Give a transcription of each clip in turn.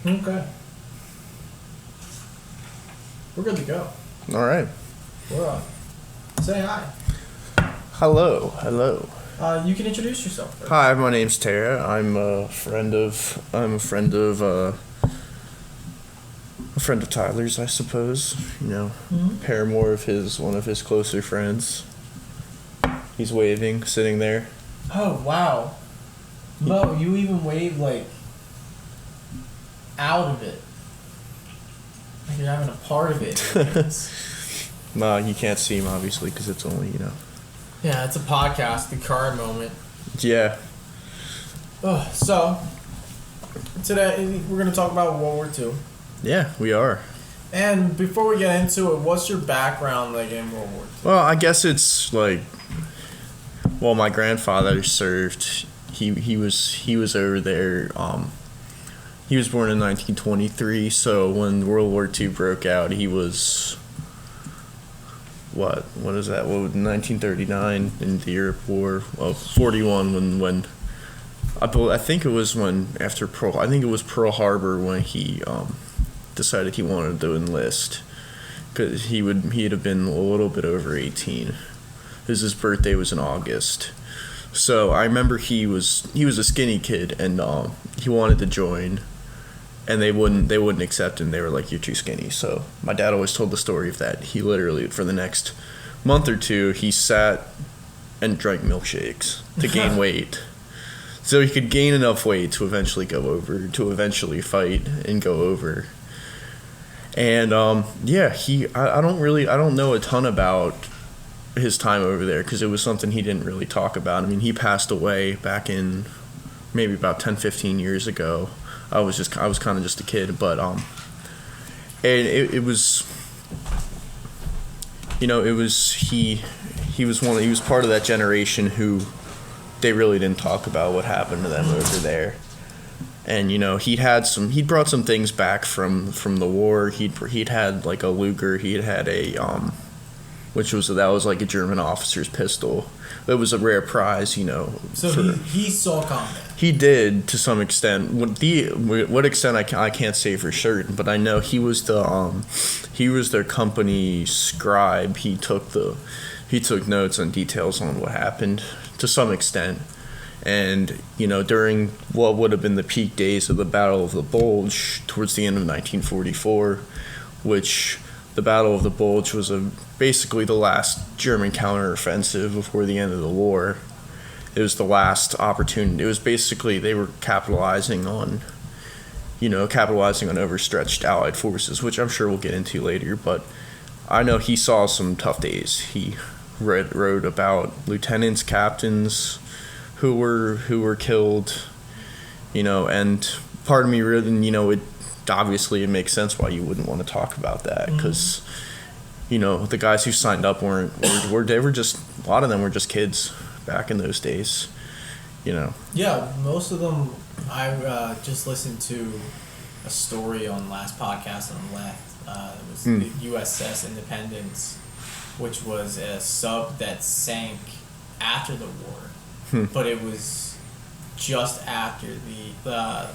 Okay. We're good to go. All right. We're on. Say hi. Hello. You can introduce yourself first. Hi, my name's Tara. I'm a friend of Tyler's, I suppose. You know, paramour of one of his closer friends. He's waving, sitting there. Oh, wow. Mo, you even wave, like, out of it. Like you're having a part of it. Nah, you can't see him, obviously, because it's only, Yeah, it's a podcast, the card moment. Yeah. So, today we're going to talk about World War II. Yeah, we are. And before we get into it, what's your background, like, in World War II? Well, I guess it's, like... Well, my grandfather served. He was over there. He was born in 1923, so when World War II broke out, he was... What is that? 1939 in the Europe War. Well, 41 when I think it was Pearl Harbor when he decided he wanted to enlist, because he'd have been a little bit over 18. His birthday was in August, so I remember he was a skinny kid, and he wanted to join, and they wouldn't accept him. They were like, "You're too skinny." So my dad always told the story of that. He literally, for the next month or two, he sat and drank milkshakes to gain weight, so he could gain enough weight to eventually fight and go over. And I don't know a ton about his time over there, because it was something he didn't really talk about. I mean, he passed away back in maybe about 10-15 years ago. I was kind of just a kid, but and it was, he was part of that generation who they really didn't talk about what happened to them over there. And he'd brought some things back from the war. He'd had like a Luger. He'd had a that was like a German officer's pistol. It was a rare prize, So he saw combat. He did, to some extent. What extent I can't say for certain, but I know he was their company scribe. He took notes on details on what happened to some extent. And during what would have been the peak days of the Battle of the Bulge towards the end of 1944, which the Battle of the Bulge was basically the last German counteroffensive before the end of the war. It was the last opportunity. It was basically they were capitalizing on overstretched Allied forces, which I'm sure we'll get into later. But I know he saw some tough days. He wrote about lieutenants, captains who were killed, and part of me really, obviously it makes sense why you wouldn't want to talk about that, because the guys who signed up they were just, a lot of them were just kids back in those days. Yeah, most of them. I just listened to a story on last podcast on the left. It was the USS Independence, which was a sub that sank after the war, but it was just after the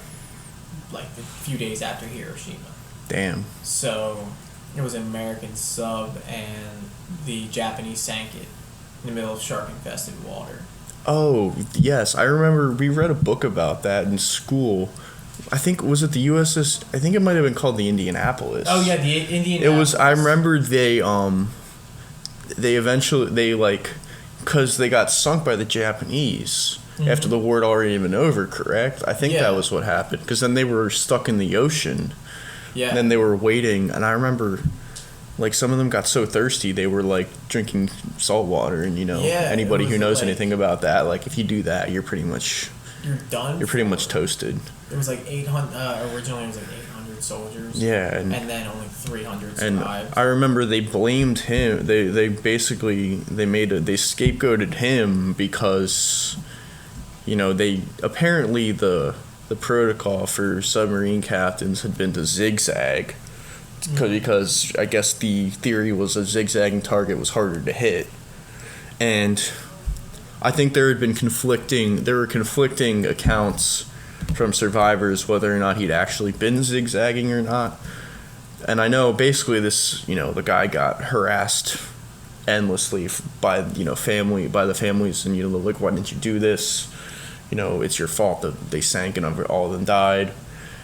few days after Hiroshima. Damn. So it was an American sub, and the Japanese sank it in the middle of shark-infested water. Oh, yes. I remember we read a book about that in school. I think, was it the USS? I think it might have been called the Indianapolis. Oh, yeah, the Indianapolis. It was, I remember they eventually, because they got sunk by the Japanese after the war had already been over, correct? I think that was what happened, because then they were stuck in the ocean. Yeah. And then they were waiting, and I remember, some of them got so thirsty they were, drinking salt water, and, anybody who knows anything about that, if you do that, you're pretty much... You're done? You're pretty much toasted. It was 800, originally it was 800 soldiers. Yeah. And then only 300 survived. And I remember they blamed him, they basically, they scapegoated him because... they apparently the protocol for submarine captains had been to zigzag, because I guess the theory was a zigzagging target was harder to hit, and I think there were conflicting accounts from survivors whether or not he'd actually been zigzagging or not. And I know basically this, the guy got harassed endlessly by the families, and they're like, why didn't you do this? It's your fault that they sank and all of them died.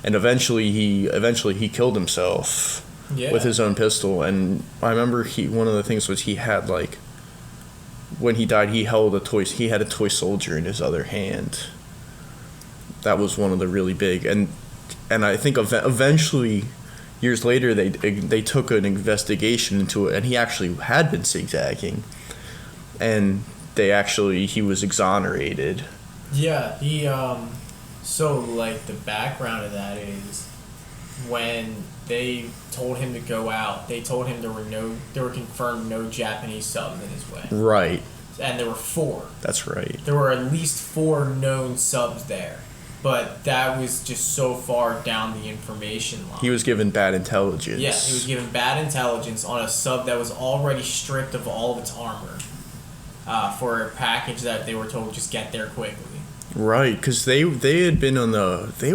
And eventually he killed himself with his own pistol. And I remember one of the things was he had when he died, he had a toy soldier in his other hand. That was one of the really big, and I think eventually, years later, they took an investigation into it, and he actually had been zigzagging, and he was exonerated. Yeah, so the background of that is when they told him to go out, they told him there were confirmed no Japanese subs in his way. Right. And there were 4. That's right. There were at least 4 known subs there. But that was just so far down the information line. He was given bad intelligence. Yeah, he was given bad intelligence on a sub that was already stripped of all of its armor for a package that they were told just get there quickly. Right, because they had been on They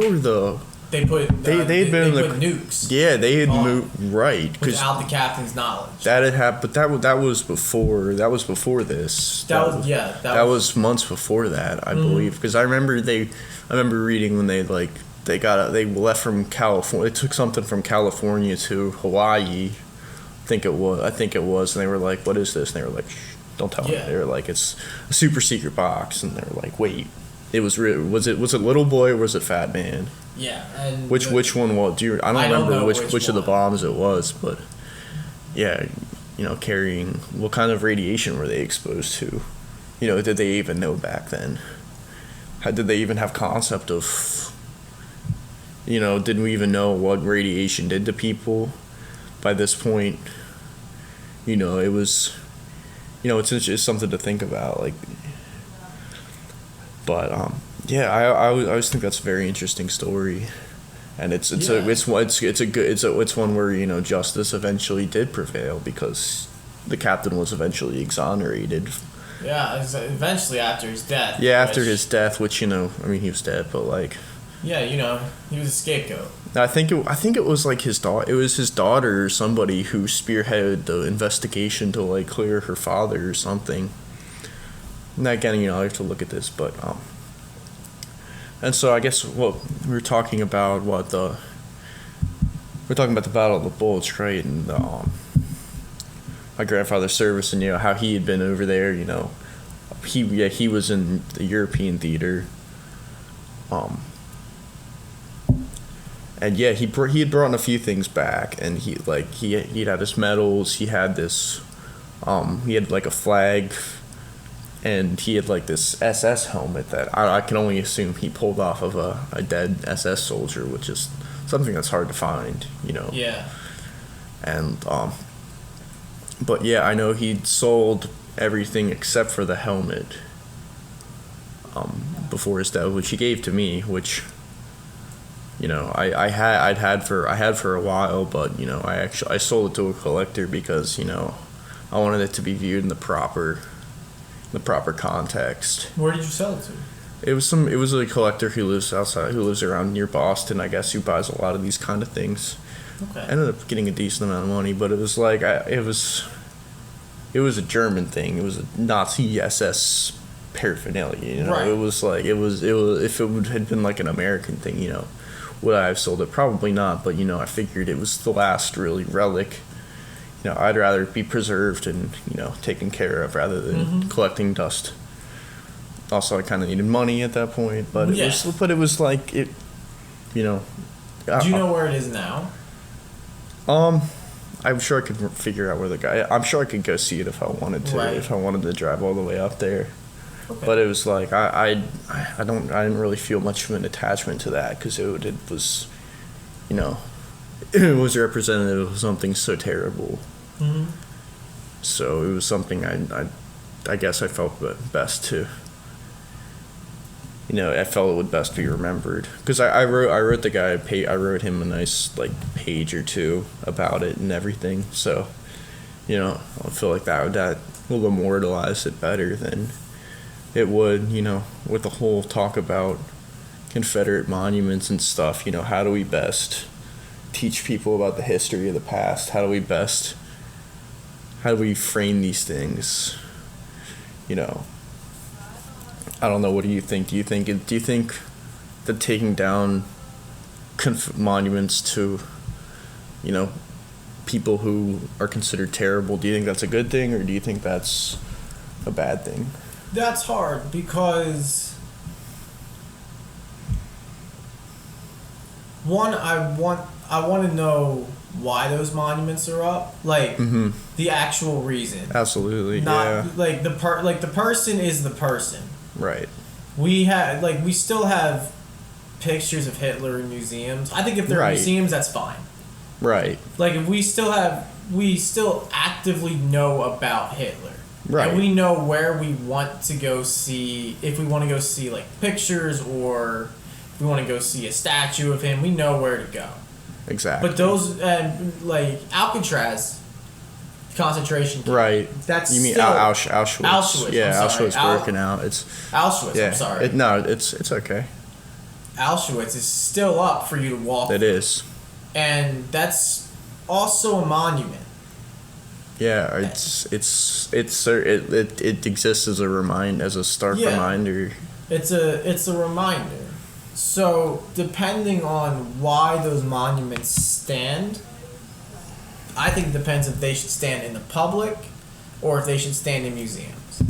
put nukes. Yeah, they had moved right without the captain's knowledge. That had happened, but that was before. That was before this. That was months before that, I believe. Because I remember reading when they left from California. They took something from California to Hawaii. I think it was, and they were like, "What is this?" And they were like, "Shh, don't tell me." They were like, "It's a super secret box," and they were like, "Wait." It was real. Was it Little Boy or was it Fat Man? Yeah, and which one was? I don't remember which of the bombs it was, but yeah, carrying what kind of radiation were they exposed to? Did they even know back then? Did they even have concept of? Did we even know what radiation did to people? By this point, it was, it's just something to think about, But yeah, I always think that's a very interesting story, and it's one where justice eventually did prevail because the captain was eventually exonerated. Yeah, eventually after his death. Yeah, after his death, which he was dead, but yeah, he was a scapegoat. I think it was his daughter. It was his daughter or somebody who spearheaded the investigation to clear her father or something. And again, I have to look at this, but and so I guess we're talking about the Battle of the Bulge, right? And my grandfather's service, and how he had been over there. He was in the European theater. And yeah, he had brought a few things back, and he'd had his medals. He had this, he had a flag. And he had this SS helmet that I can only assume he pulled off of a dead SS soldier, which is something that's hard to find, Yeah. And but yeah, I know he'd sold everything except for the helmet before his death, which he gave to me, which I had for a while, but I sold it to a collector because I wanted it to be viewed in the proper context. Where did you sell it to? It was a collector who lives around near Boston, I guess, who buys a lot of these kind of things. Okay. I ended up getting a decent amount of money, but it was it was a German thing. It was a Nazi SS paraphernalia, Right. It was if it had been an American thing, would I have sold it? Probably not, but I figured it was the last really relic. I'd rather it be preserved and, taken care of rather than collecting dust. Also, I kind of needed money at that point, but it was Do you know where it is now? I'm sure I could figure out where the guy. I'm sure I could go see it if I wanted to. Right. If I wanted to drive all the way up there. Okay. But it was I didn't really feel much of an attachment to that because it was, it was representative of something so terrible. Mm-hmm. So it was something I guess I felt best to. I felt it would best be remembered because I wrote the guy I wrote him a nice page or two about it and everything. So, I feel like that will immortalize it better than it would. With the whole talk about Confederate monuments and stuff, how do we best teach people about the history of the past? How do we frame these things? I don't know. What do you think? Do you think that taking down monuments to, people who are considered terrible, do you think that's a good thing, or do you think that's a bad thing? That's hard because one, I want to know why those monuments are up, like the actual reason. Absolutely, not like the person is the person. Right. We still have pictures of Hitler in museums. I think if they're in museums, that's fine. Right. Like if we still actively know about Hitler. Right. And we know where we want to go see, if we want to go see like pictures or if we want to go see a statue of him, we know where to go. Exactly. But those, like Alcatraz concentration camp. Right. That's you mean still, Auschwitz? Auschwitz. Yeah, Auschwitz-Birkenau out. It's Auschwitz. Yeah, I'm sorry. It's okay. Auschwitz is still up for you to walk. It is. And that's also a monument. Yeah, it exists as a stark reminder. It's a reminder. So depending on why those monuments stand, I think it depends if they should stand in the public or if they should stand in museums.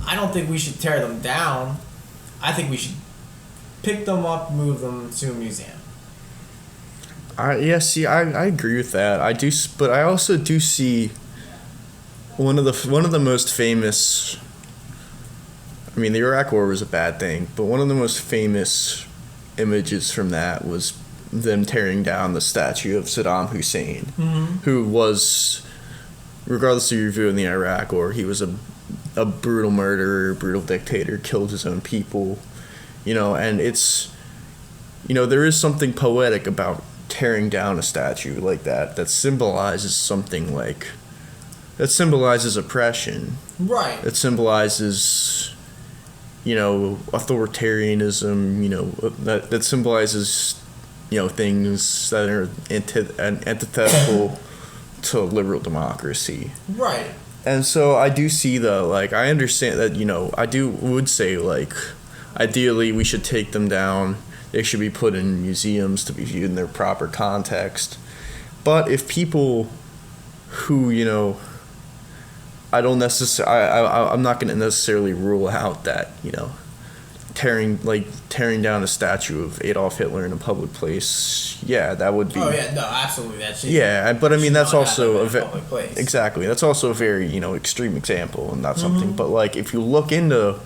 I don't think we should tear them down. I think we should pick them up, move them to a museum. I agree with that. I do, but I also do see one of the most famous. I mean, the Iraq War was a bad thing, but one of the most famous images from that was them tearing down the statue of Saddam Hussein, who was, regardless of your view in the Iraq War, he was a brutal murderer, brutal dictator, killed his own people, and it's, there is something poetic about tearing down a statue like that symbolizes something that symbolizes oppression. Right. That symbolizes, authoritarianism, that symbolizes, things that are antithetical to liberal democracy. Right. And so I do see I understand that, would say, ideally we should take them down. They should be put in museums to be viewed in their proper context. But if people who, I'm not going to necessarily rule out that, tearing down a statue of Adolf Hitler in a public place, that would be. Oh yeah, no, absolutely, that should. Yeah, but I mean that's also a public place. Exactly. That's also a very extreme example and not something. But if you look into,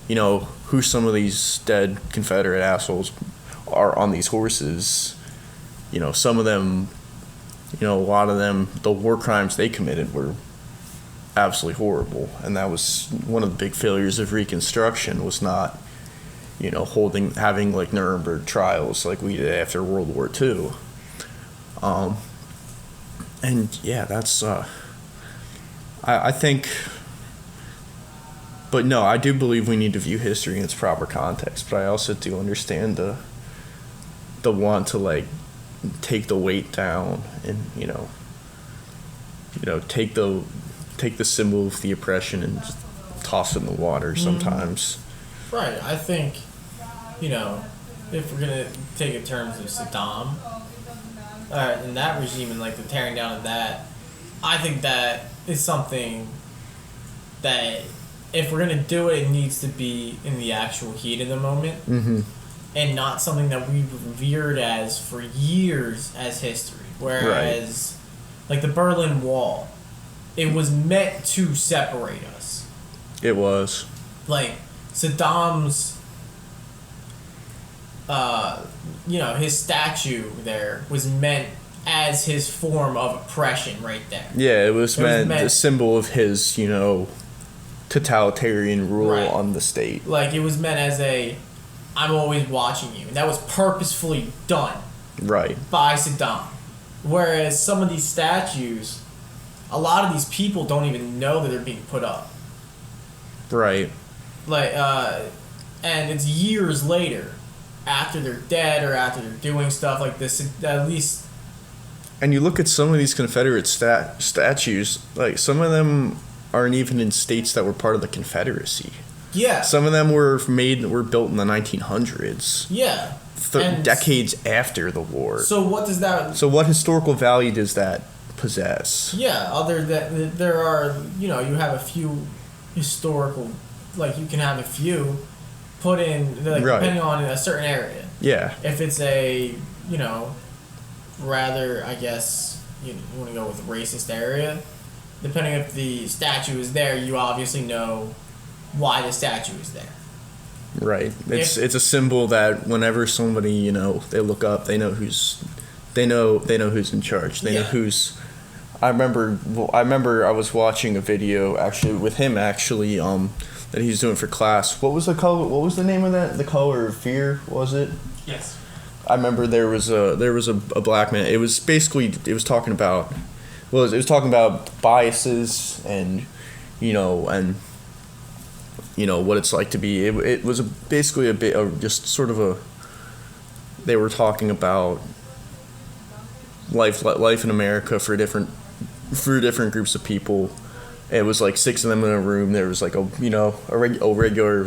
who some of these dead Confederate assholes are on these horses, some of them, a lot of them, the war crimes they committed were absolutely horrible, and that was one of the big failures of Reconstruction, was not having Nuremberg trials like we did after World War II. And yeah, that's I think, but no, I do believe we need to view history in its proper context, but I also do understand the want to take the weight down and take the symbol of the oppression and just toss it in the water sometimes. Right. I think, if we're gonna take it in terms of Saddam and that regime and the tearing down of that, I think that is something that if we're gonna do it, it needs to be in the actual heat of the moment. And not something that we've revered as for years as history. Whereas, the Berlin Wall, it was meant to separate us. It was. Saddam's, his statue there was meant as his form of oppression right there. Yeah, it was meant the symbol of his, totalitarian rule on the state. It was meant as I'm always watching you. And that was purposefully done. Right. By Saddam. Whereas some of these statues, a lot of these people don't even know that they're being put up. Right. And it's years later after they're dead or after they're doing stuff like this, at least. And you look at some of these Confederate statues, like some of them aren't even in states that were part of the Confederacy. Yeah. Some of them were built in the 1900s. Yeah. Decades after the war. So what does that? So what historical value does that possess? Yeah. Other than there are, you have a few historical, like you can have a few put in, like, right. depending on a certain area. Yeah. If it's a, rather, I guess, you want to go with a racist area, depending if the statue is there, you obviously know why the statue is there. Right. It's a symbol that whenever somebody, they look up, they know who's in charge. They know who's. I remember I was watching a video with him that he's doing for class. What was the color? What was the name of that? The Color of Fear, was it? Yes. I remember there was a black man. It was talking about biases and what it's like to be. It was basically a bit of just sort of a. They were talking about life in America for different groups of people. It was like 6 of them in a room. There was like a regular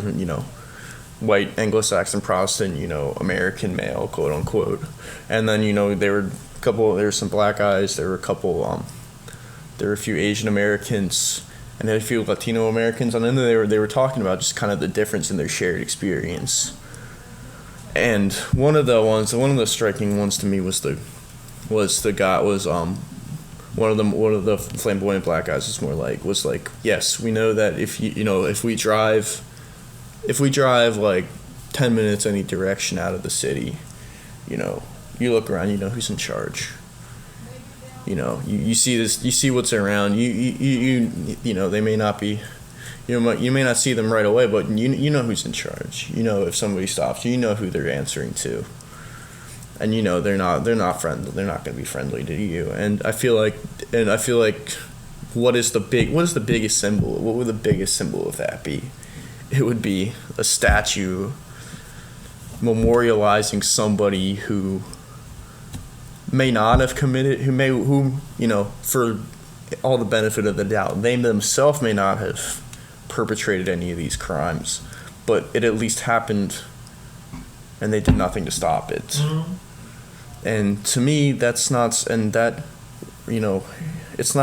white Anglo-Saxon Protestant American male, quote unquote, and then there were some black guys. There were a couple. There were a few Asian Americans. And then a few Latino Americans, and then they were talking about just kind of the difference in their shared experience. And one of the striking ones to me was one of the flamboyant black guys was like, yes, we know that if we drive like 10 minutes any direction out of the city, you look around, you know who's in charge. You see this. You see what's around. They may not be. You may not see them right away, but you know who's in charge. If somebody stops, you know who they're answering to. And they're not friendly. They're not going to be friendly to you. And I feel like, what is the biggest symbol? What would the biggest symbol of that be? It would be a statue memorializing somebody who may not have committed, who for all the benefit of the doubt, they themselves may not have perpetrated any of these crimes, but it at least happened, and they did nothing to stop it. Mm-hmm. And to me, it's not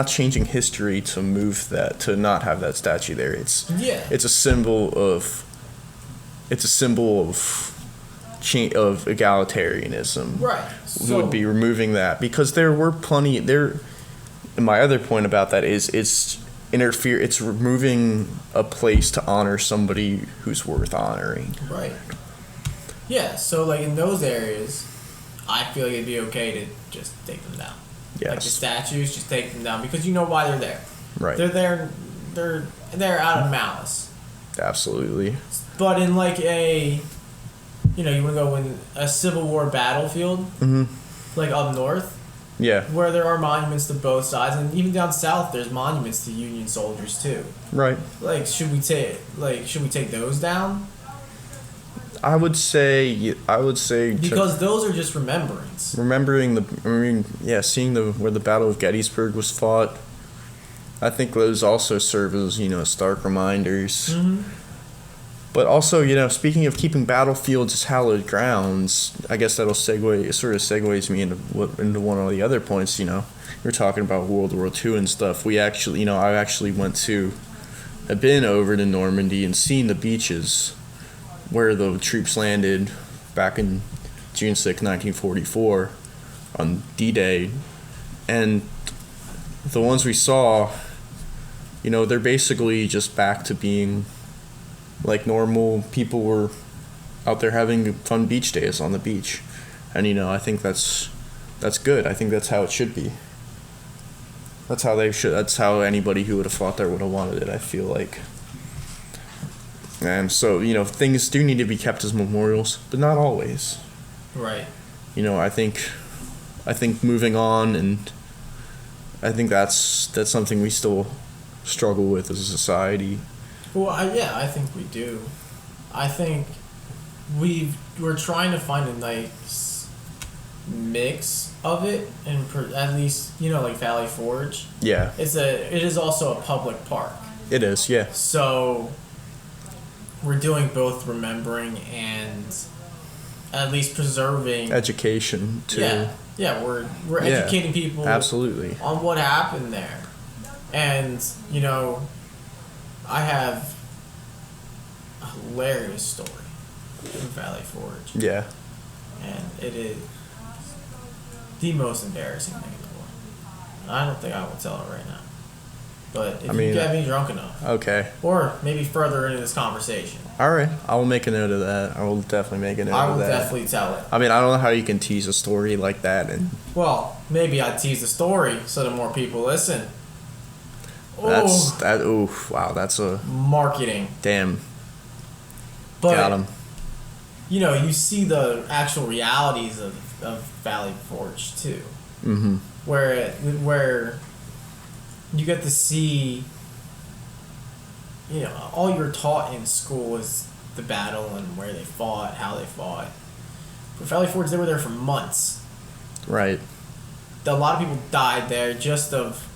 changing history to move that, to not have that statue there. It's a symbol of egalitarianism. Right. Would be removing that, because there were plenty there. And my other point about that is it's removing a place to honor somebody who's worth honoring. Right. Yeah, so like in those areas, I feel like it'd be okay to just take them down. Yes. Like the statues, just take them down, because you know why they're there. Right. They're there out of malice. Absolutely. But in like a, you want to go in a Civil War battlefield, mm-hmm. like up north. Yeah. Where there are monuments to both sides, and even down south, there's monuments to Union soldiers too. Right. Like, should we take those down? I would say because those are just remembrance. Seeing where the Battle of Gettysburg was fought. I think those also serve as stark reminders. Mm-hmm. But also, speaking of keeping battlefields as hallowed grounds, I guess that'll segues me into one of the other points. You're talking about World War II and stuff. I've been over to Normandy and seen the beaches where the troops landed back in June 6, 1944 on D-Day. And the ones we saw, they're basically just back to being like normal. People were out there having fun beach days on the beach. And, I think that's good. I think that's how it should be. That's how anybody who would have fought there would have wanted it, I feel like. And so, things do need to be kept as memorials, but not always. Right. I think moving on, and I think that's something we still struggle with as a society. Well, I think we do. I think we're trying to find a nice mix of it, and at least like Valley Forge. Yeah. It is also a public park. It is, yeah. So we're doing both remembering and at least preserving education too. Yeah, we're educating people absolutely on what happened there. And I have a hilarious story from Valley Forge. Yeah. And it is the most embarrassing thing in the world. I don't think I will tell it right now. But if you get me drunk enough. Okay. Or maybe further into this conversation. All right. I will make a note of that. I will definitely make a note of that. I will definitely tell it. I mean, I don't know how you can tease a story like that. Well, maybe I'd tease the story so that more people listen. Wow, that's a... Marketing. Damn. But, got him. You see the actual realities of Valley Forge, too. Mm-hmm. Where you get to see, all you're taught in school is the battle and where they fought, how they fought. But Valley Forge, they were there for months. Right. A lot of people died there just of,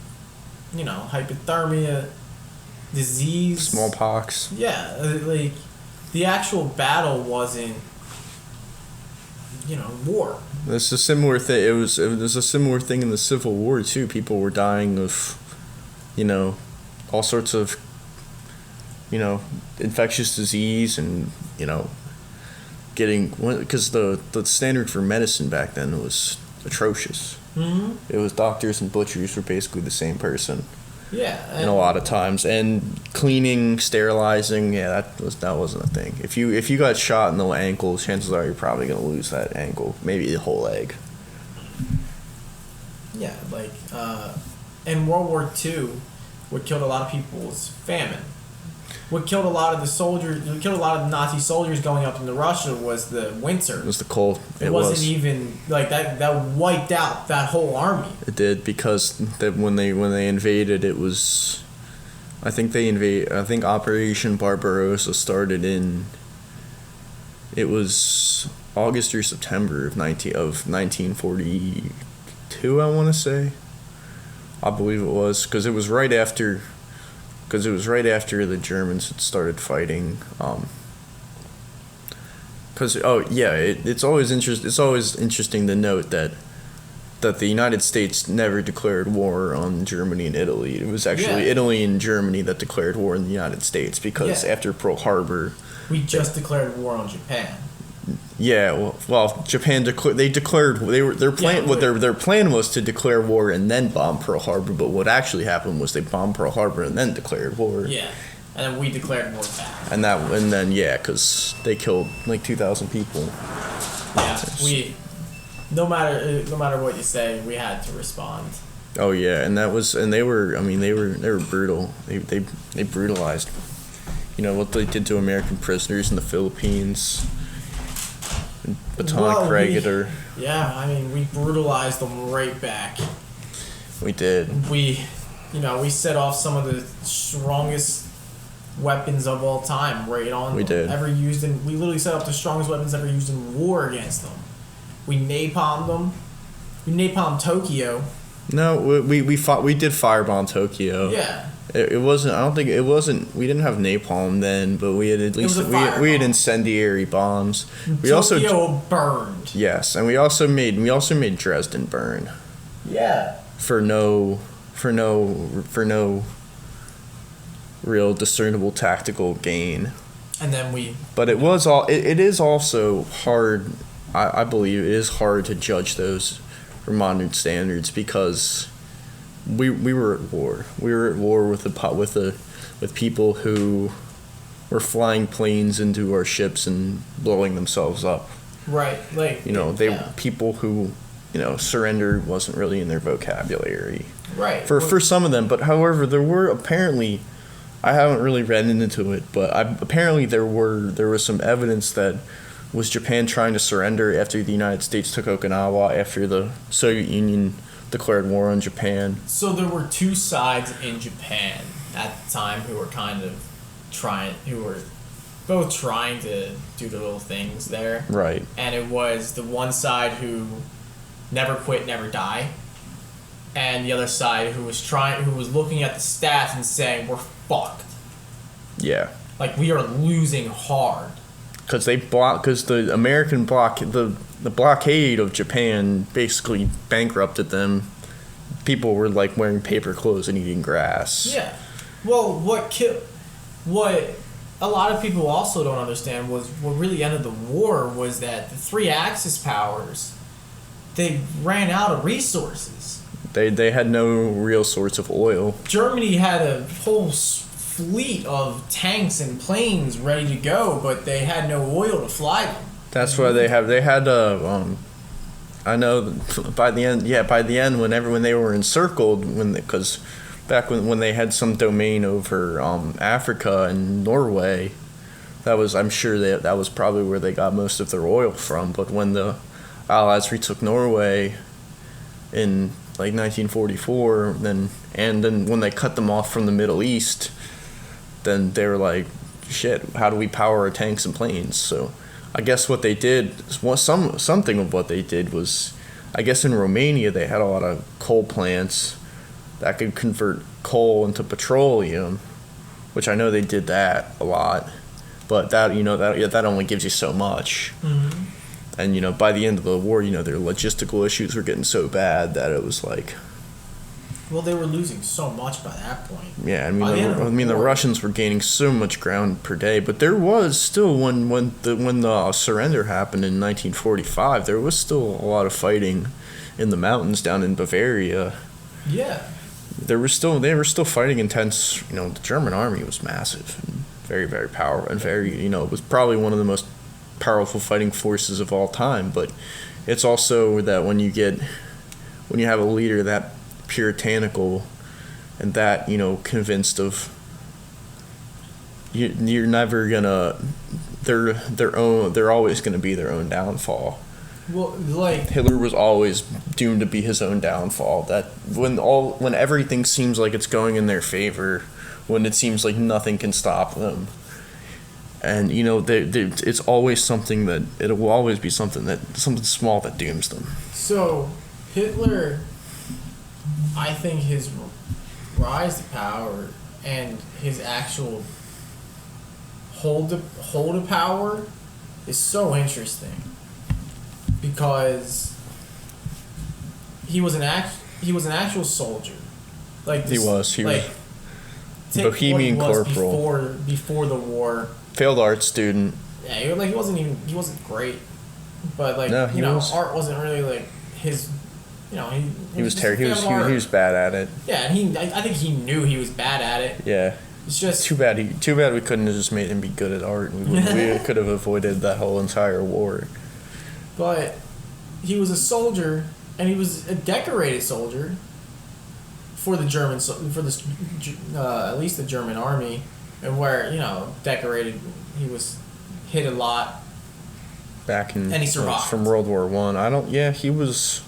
hypothermia, disease. Smallpox. Yeah, like, the actual battle wasn't, war. It's a similar thing. It was a similar thing in the Civil War, too. People were dying of, all sorts of, infectious disease and, getting... Because the standard for medicine back then was atrocious. Mm-hmm. It was doctors and butchers were basically the same person. Yeah. And a lot of times. And cleaning, sterilizing, that wasn't a thing. If you got shot in the ankle, chances are you're probably going to lose that ankle. Maybe the whole leg. Yeah, in World War II, what killed a lot of people was famine. What killed a lot of the Nazi soldiers going up into Russia was the winter. It was the cold. It wasn't even that wiped out that whole army. It did, because when they invaded, it was, I think Operation Barbarossa started in, it was August or September of 1942, I want to say. I believe it was, because it was right after the Germans had started fighting. It's always interesting to note that the United States never declared war on Germany and Italy. It was actually Italy and Germany that declared war on the United States, because after Pearl Harbor, we just declared war on Japan. Yeah, well, Japan their plan was to declare war and then bomb Pearl Harbor, but what actually happened was they bombed Pearl Harbor and then declared war. Yeah, and then we declared war back. Because they killed like 2,000 people. Yeah, no matter what you say, we had to respond. Oh yeah, and they were brutal. They brutalized, what they did to American prisoners in the Philippines. Baton Craigator. We brutalized them right back. We did. We set off some of the strongest weapons of all time right on we them. Did. Ever used in, we literally set off the strongest weapons ever used in war against them. We napalmed them. We napalmed Tokyo. No, we did firebomb Tokyo. Yeah. It wasn't. I don't think it wasn't. We didn't have napalm then, but we had at least we had incendiary bombs. Tokyo burned. Yes, and we also made Dresden burn. Yeah. For no real discernible tactical gain. And then we. But it was all. It is also hard. I believe it is hard to judge those from modern standards, because we were at war. We were at war with people who were flying planes into our ships and blowing themselves up. Right, people who, surrender wasn't really in their vocabulary. Right. For some of them, but however, there were apparently, I haven't really read into it, but apparently there was some evidence that was Japan trying to surrender after the United States took Okinawa, after the Soviet Union declared war on Japan. So there were two sides in Japan at the time who were both trying to do the little things there. Right. And it was the one side who never quit, never die, and the other side who was looking at the stats and saying, we're fucked. Yeah. Like, we are losing hard. Because the American the blockade of Japan basically bankrupted them. People were like wearing paper clothes and eating grass. Yeah. Well, what a lot of people also don't understand was what really ended the war was that the three Axis powers, they ran out of resources. They had no real source of oil. Germany had a whole fleet of tanks and planes ready to go, but they had no oil to fly them. That's why they had I know by the end when they were encircled, because back when they had some domain over Africa and Norway, I'm sure that was probably where they got most of their oil from. But when the Allies retook Norway in like 1944, then when they cut them off from the Middle East, then they were like, shit, how do we power our tanks and planes? So I guess what they did, something of what they did was, I guess in Romania they had a lot of coal plants that could convert coal into petroleum, which I know they did that a lot, but that only gives you so much. Mm-hmm. And by the end of the war, their logistical issues were getting so bad that it was like, well, they were losing so much by that point. Yeah, the Russians were gaining so much ground per day, but there was still when the surrender happened in 1945, there was still a lot of fighting in the mountains down in Bavaria. Yeah. They were still fighting intense. The German army was massive and very, very powerful and very, it was probably one of the most powerful fighting forces of all time. But it's also that when you have a leader that puritanical and that convinced of you're never gonna they're always gonna be their own downfall. Well, like Hitler was always doomed to be his own downfall. That when everything seems like it's going in their favor, when it seems like nothing can stop them, and it's always something that it will always be something small that dooms them. So Hitler, I think his rise to power and his actual hold to power is so interesting because he was an actual soldier. Like he was Bohemian corporal before the war. Failed art student. Yeah, he wasn't great, but art wasn't really like his. He was terrible. He was bad at it. Yeah, and I think he knew he was bad at it. Yeah. It's just too bad we couldn't have just made him be good at art. We could have avoided that whole entire war. But he was a soldier, and he was a decorated soldier for the at least the German army, and where decorated. He was hit a lot. Back in and he survived from World War I. He was.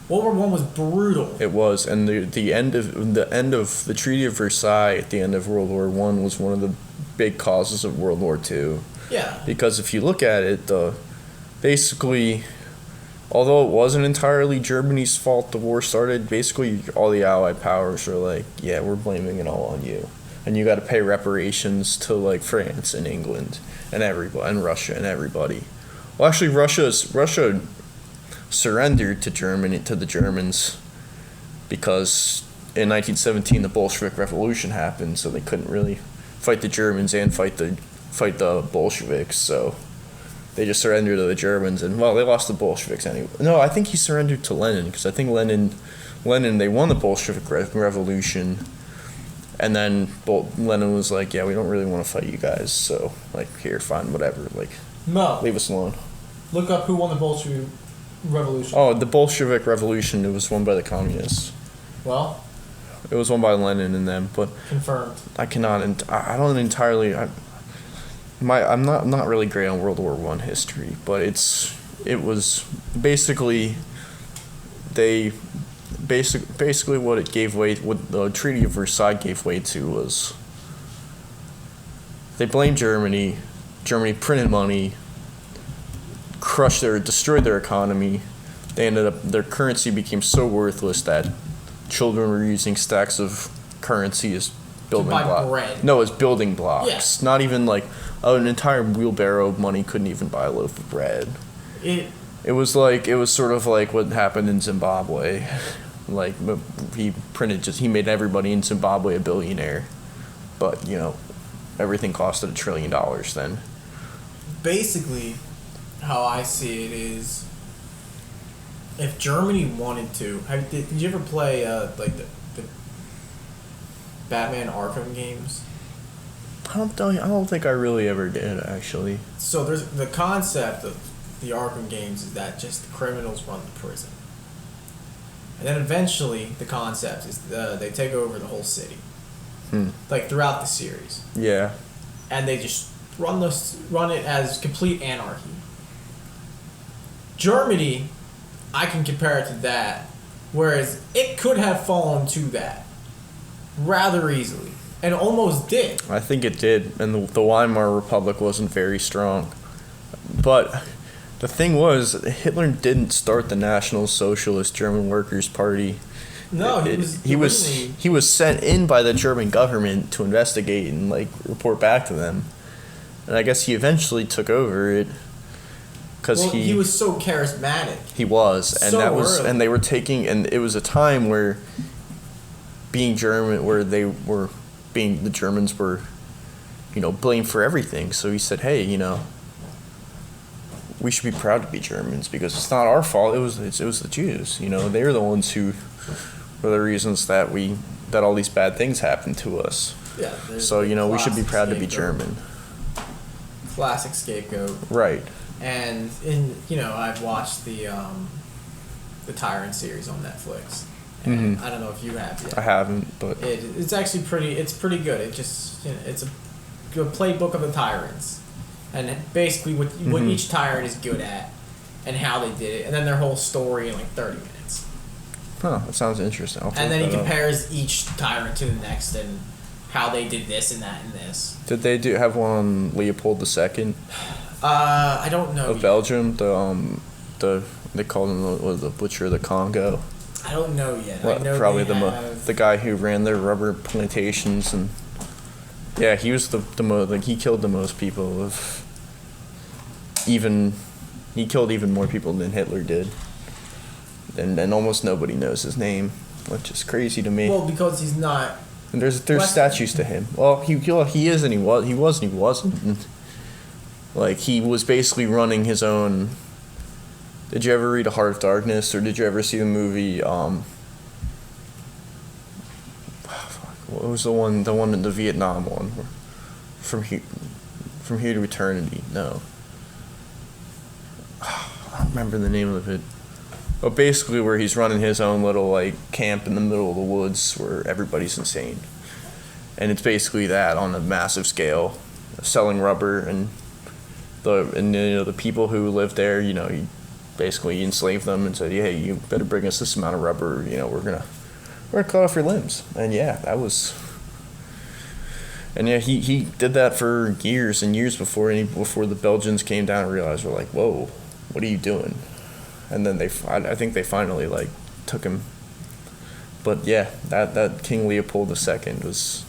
World War I was brutal. It was, and the end of the Treaty of Versailles at the end of World War I was one of the big causes of World War II. Yeah. Because if you look at it, basically, although it wasn't entirely Germany's fault, the war started. Basically, all the Allied powers were like, "Yeah, we're blaming it all on you," and you got to pay reparations to like France and England and everybody and Russia and everybody. Well, actually, Russia surrendered to the Germans because in 1917 the Bolshevik Revolution happened, so they couldn't really fight the Germans and fight the Bolsheviks, so they just surrendered to the Germans, and they lost the Bolsheviks anyway. No, I think he surrendered to Lenin, because I think Lenin they won the Bolshevik Revolution, and then Lenin was like, yeah, we don't really want to fight you guys, so here, fine, whatever, leave us alone. Look up who won the Bolshevik Revolution. Oh, the Bolshevik Revolution, it was won by the communists. Well, it was won by Lenin and them, but confirmed. I cannot. I don't entirely. I'm not really great on World War I history, but it was basically basically what it gave way. What the Treaty of Versailles gave way to was they blamed Germany Germany printed money, destroyed their economy. They ended up, their currency became so worthless that children were using stacks of currency as building blocks. Bread. No, as building blocks. Yeah. Not even like an entire wheelbarrow of money couldn't even buy a loaf of bread. It was sort of like what happened in Zimbabwe. Like he made everybody in Zimbabwe a billionaire. But, everything costed $1 trillion then. Basically, how I see it is, if Germany wanted to, did you ever play the Batman Arkham games? I don't think I really ever did, actually. So there's the concept of the Arkham games is that just the criminals run the prison, and then eventually the concept is they take over the whole city, like throughout the series. Yeah. And they just run it as complete anarchy. Germany, I can compare it to that, whereas it could have fallen to that rather easily, and almost did. I think it did, and the Weimar Republic wasn't very strong. But the thing was, Hitler didn't start the National Socialist German Workers' Party. No, he was sent in by the German government to investigate and report back to them, and I guess he eventually took over it because he was so charismatic. He was, and early. And they were taking, and it was a time where being German, where the Germans were, blamed for everything. So he said, hey, we should be proud to be Germans because it's not our fault. It was the Jews. They were the ones who were the reasons that all these bad things happened to us. Yeah. So we should be proud to be German. Classic scapegoat. Right. And I've watched the Tyrant series on Netflix. And I don't know if you have yet. I haven't, but it's actually pretty good. It just it's a good playbook of the tyrants, and basically what each tyrant is good at, and how they did it, and then their whole story in 30 minutes. Huh, that sounds interesting. And then he compares each tyrant to the next and how they did this and that and this. Did they have one on Leopold II? I don't know. Of Belgium, they called him the Butcher of the Congo. I don't know yet. Well, I know probably the guy who ran their rubber plantations, and yeah, he was the most he killed the most people he killed even more people than Hitler did, and almost nobody knows his name, which is crazy to me. Well, because he's not. And there's statues to him. Well, he is and he was and he wasn't. And, he was basically running his own. Did you ever read A Heart of Darkness, or did you ever see the movie? What was the one in the Vietnam one? From Here to Eternity. No. I don't remember the name of it. But basically, where he's running his own little camp in the middle of the woods where everybody's insane, and it's basically that on a massive scale, selling rubber and the people who live there. He basically enslaved them and said, "Hey, you better bring us this amount of rubber. We're gonna cut off your limbs." And yeah, that was. And yeah, he did that for years and years before the Belgians came down and realized, we're like, "Whoa, what are you doing?" And then I think they finally took him. But yeah, that King Leopold II was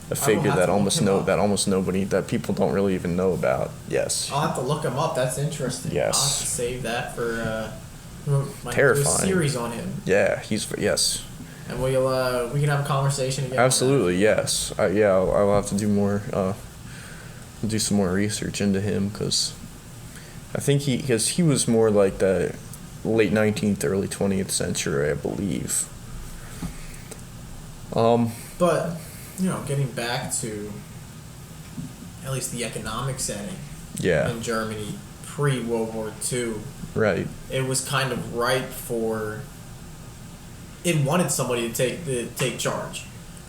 a figure that people don't really even know about. Yes. I'll have to look him up. That's interesting. Yes. I'll have to save that for terrifying series on him. Yeah, yes. And we can have a conversation again. Absolutely, yes. I'll have to do more. Do some more research into him because I think he was more like the late 19th, early 20th century, I believe. But getting back to at least the economic setting. Yeah. In Germany pre-World War II. Right. It was kind of ripe for. It wanted somebody to take charge.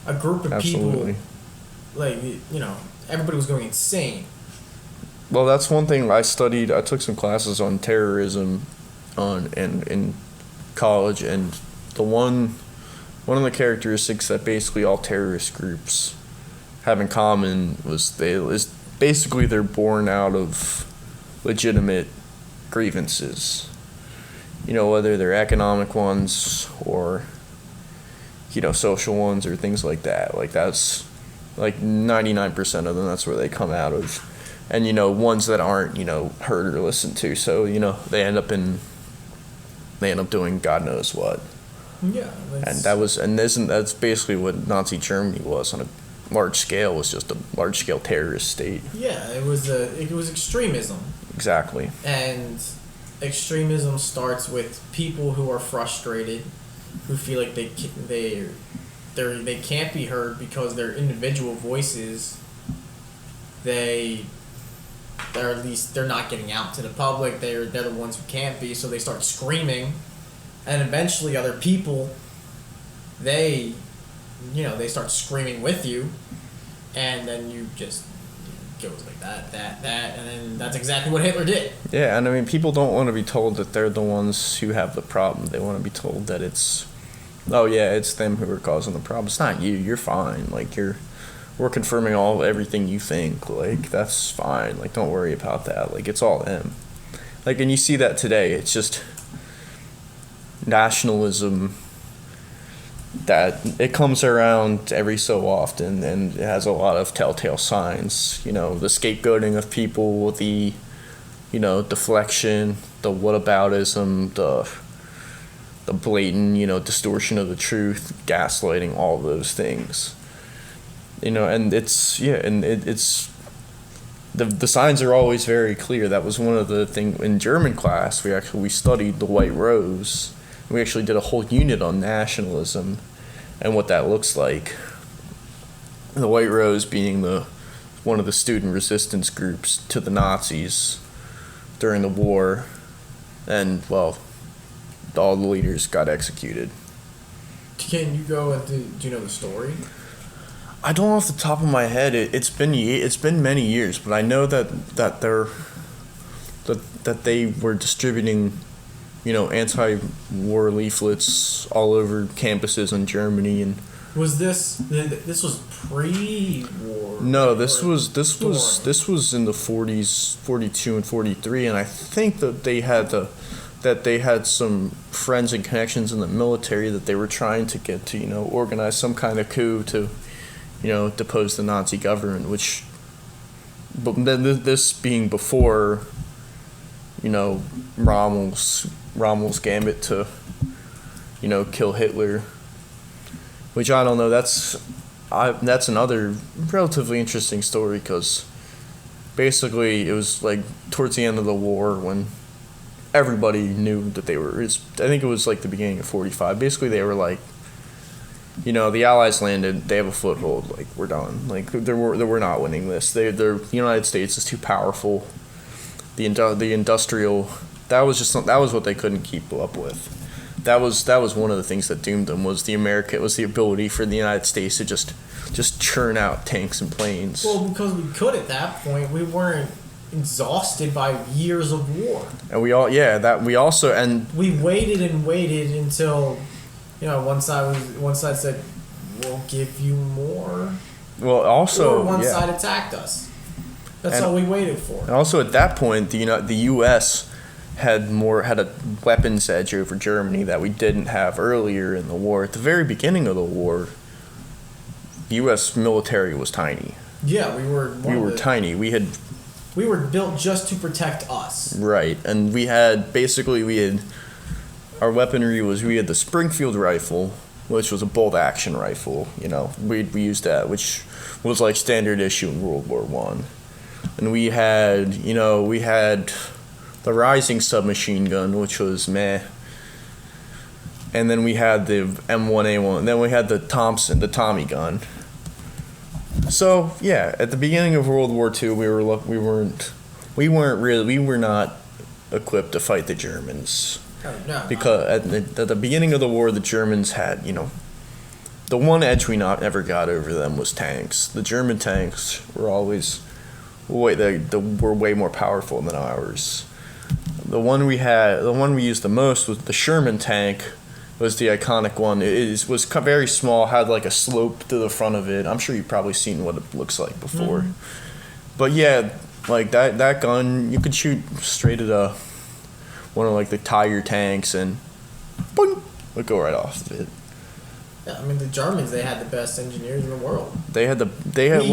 A group of Absolutely. people, everybody was going insane. Well, that's one thing I studied. I took some classes on terrorism in college, and one of the characteristics that basically all terrorist groups have in common was basically they're born out of legitimate grievances. Whether they're economic ones or, social ones or things like that. Like, that's, 99% of them, that's where they come out of. And, ones that aren't, heard or listened to. So, they end up doing God knows what. Yeah. That's basically what Nazi Germany was on a large scale, was just a large scale terrorist state. Yeah, it was extremism. Exactly. And extremism starts with people who are frustrated, who feel like they can't be heard because their individual voices, they're not getting out to the public. They're the ones who can't be, so they start screaming, and eventually other people, they start screaming with you, and then you just goes like that, and then that's exactly what Hitler did. Yeah, and people don't want to be told that they're the ones who have the problem. They want to be told that it's them who are causing the problem. It's not you. You're fine. We're confirming everything you think. That's fine. Don't worry about that. It's all them. And you see that today. It's just nationalism that it comes around every so often, and it has a lot of telltale signs. The scapegoating of people, the, deflection, the whataboutism, the blatant, distortion of the truth, gaslighting, all those things. And it's the signs are always very clear. That was one of the things in German class. We studied the White Rose. We actually did a whole unit on nationalism and what that looks like. The White Rose being one of the student resistance groups to the Nazis during the war, and all the leaders got executed. Can you go into? Do you know the story? I don't know off the top of my head. It's been many years, but I know that they were distributing, anti-war leaflets all over campuses in Germany. And was this was pre-war? No, this was in the 40s, 42 and 43, and I think that they had some friends and connections in the military that they were trying to get to, organize some kind of coup to, depose the Nazi government, but then this being before, Rommel's gambit to, kill Hitler, which I don't know. That's another relatively interesting story, because basically it was towards the end of the war when everybody knew that they were. I think it was the beginning of 45. Basically, they were the Allies landed. They have a foothold. We're done. We're not winning this. The United States is too powerful. The industrial. That was what they couldn't keep up with. That was one of the things that doomed them. Was the ability for the United States to just churn out tanks and planes. Well, because we could at that point. We weren't exhausted by years of war. And we waited and waited until, one side said, "We'll give you more." Well, also, or one side attacked us. That's all we waited for. And also at that point, the U.S. had a weapons edge over Germany that we didn't have earlier in the war. At the very beginning of the war, the U.S. military was tiny. Yeah, we were tiny. We were built just to protect us. Right, and we had our weaponry was, we had the Springfield rifle, which was a bolt action rifle. We used that, which was standard issue in World War I. And we had the Rising submachine gun, which was meh. And then we had the M1A1. And then we had the Tommy gun. So yeah, at the beginning of World War II, we were not equipped to fight the Germans. Oh, no. Because at the beginning of the war, the Germans had, the one edge we never got over them was tanks. The German tanks were always were way more powerful than ours. The one we used the most was the Sherman tank. Was the iconic one. It was very small, had a slope to the front of it. I'm sure you've probably seen what it looks like before. Mm-hmm. But yeah, like that gun, you could shoot straight at one of like the Tiger tanks and boing, would go right off of it. Yeah, I mean the Germans, they had the best engineers in the world. We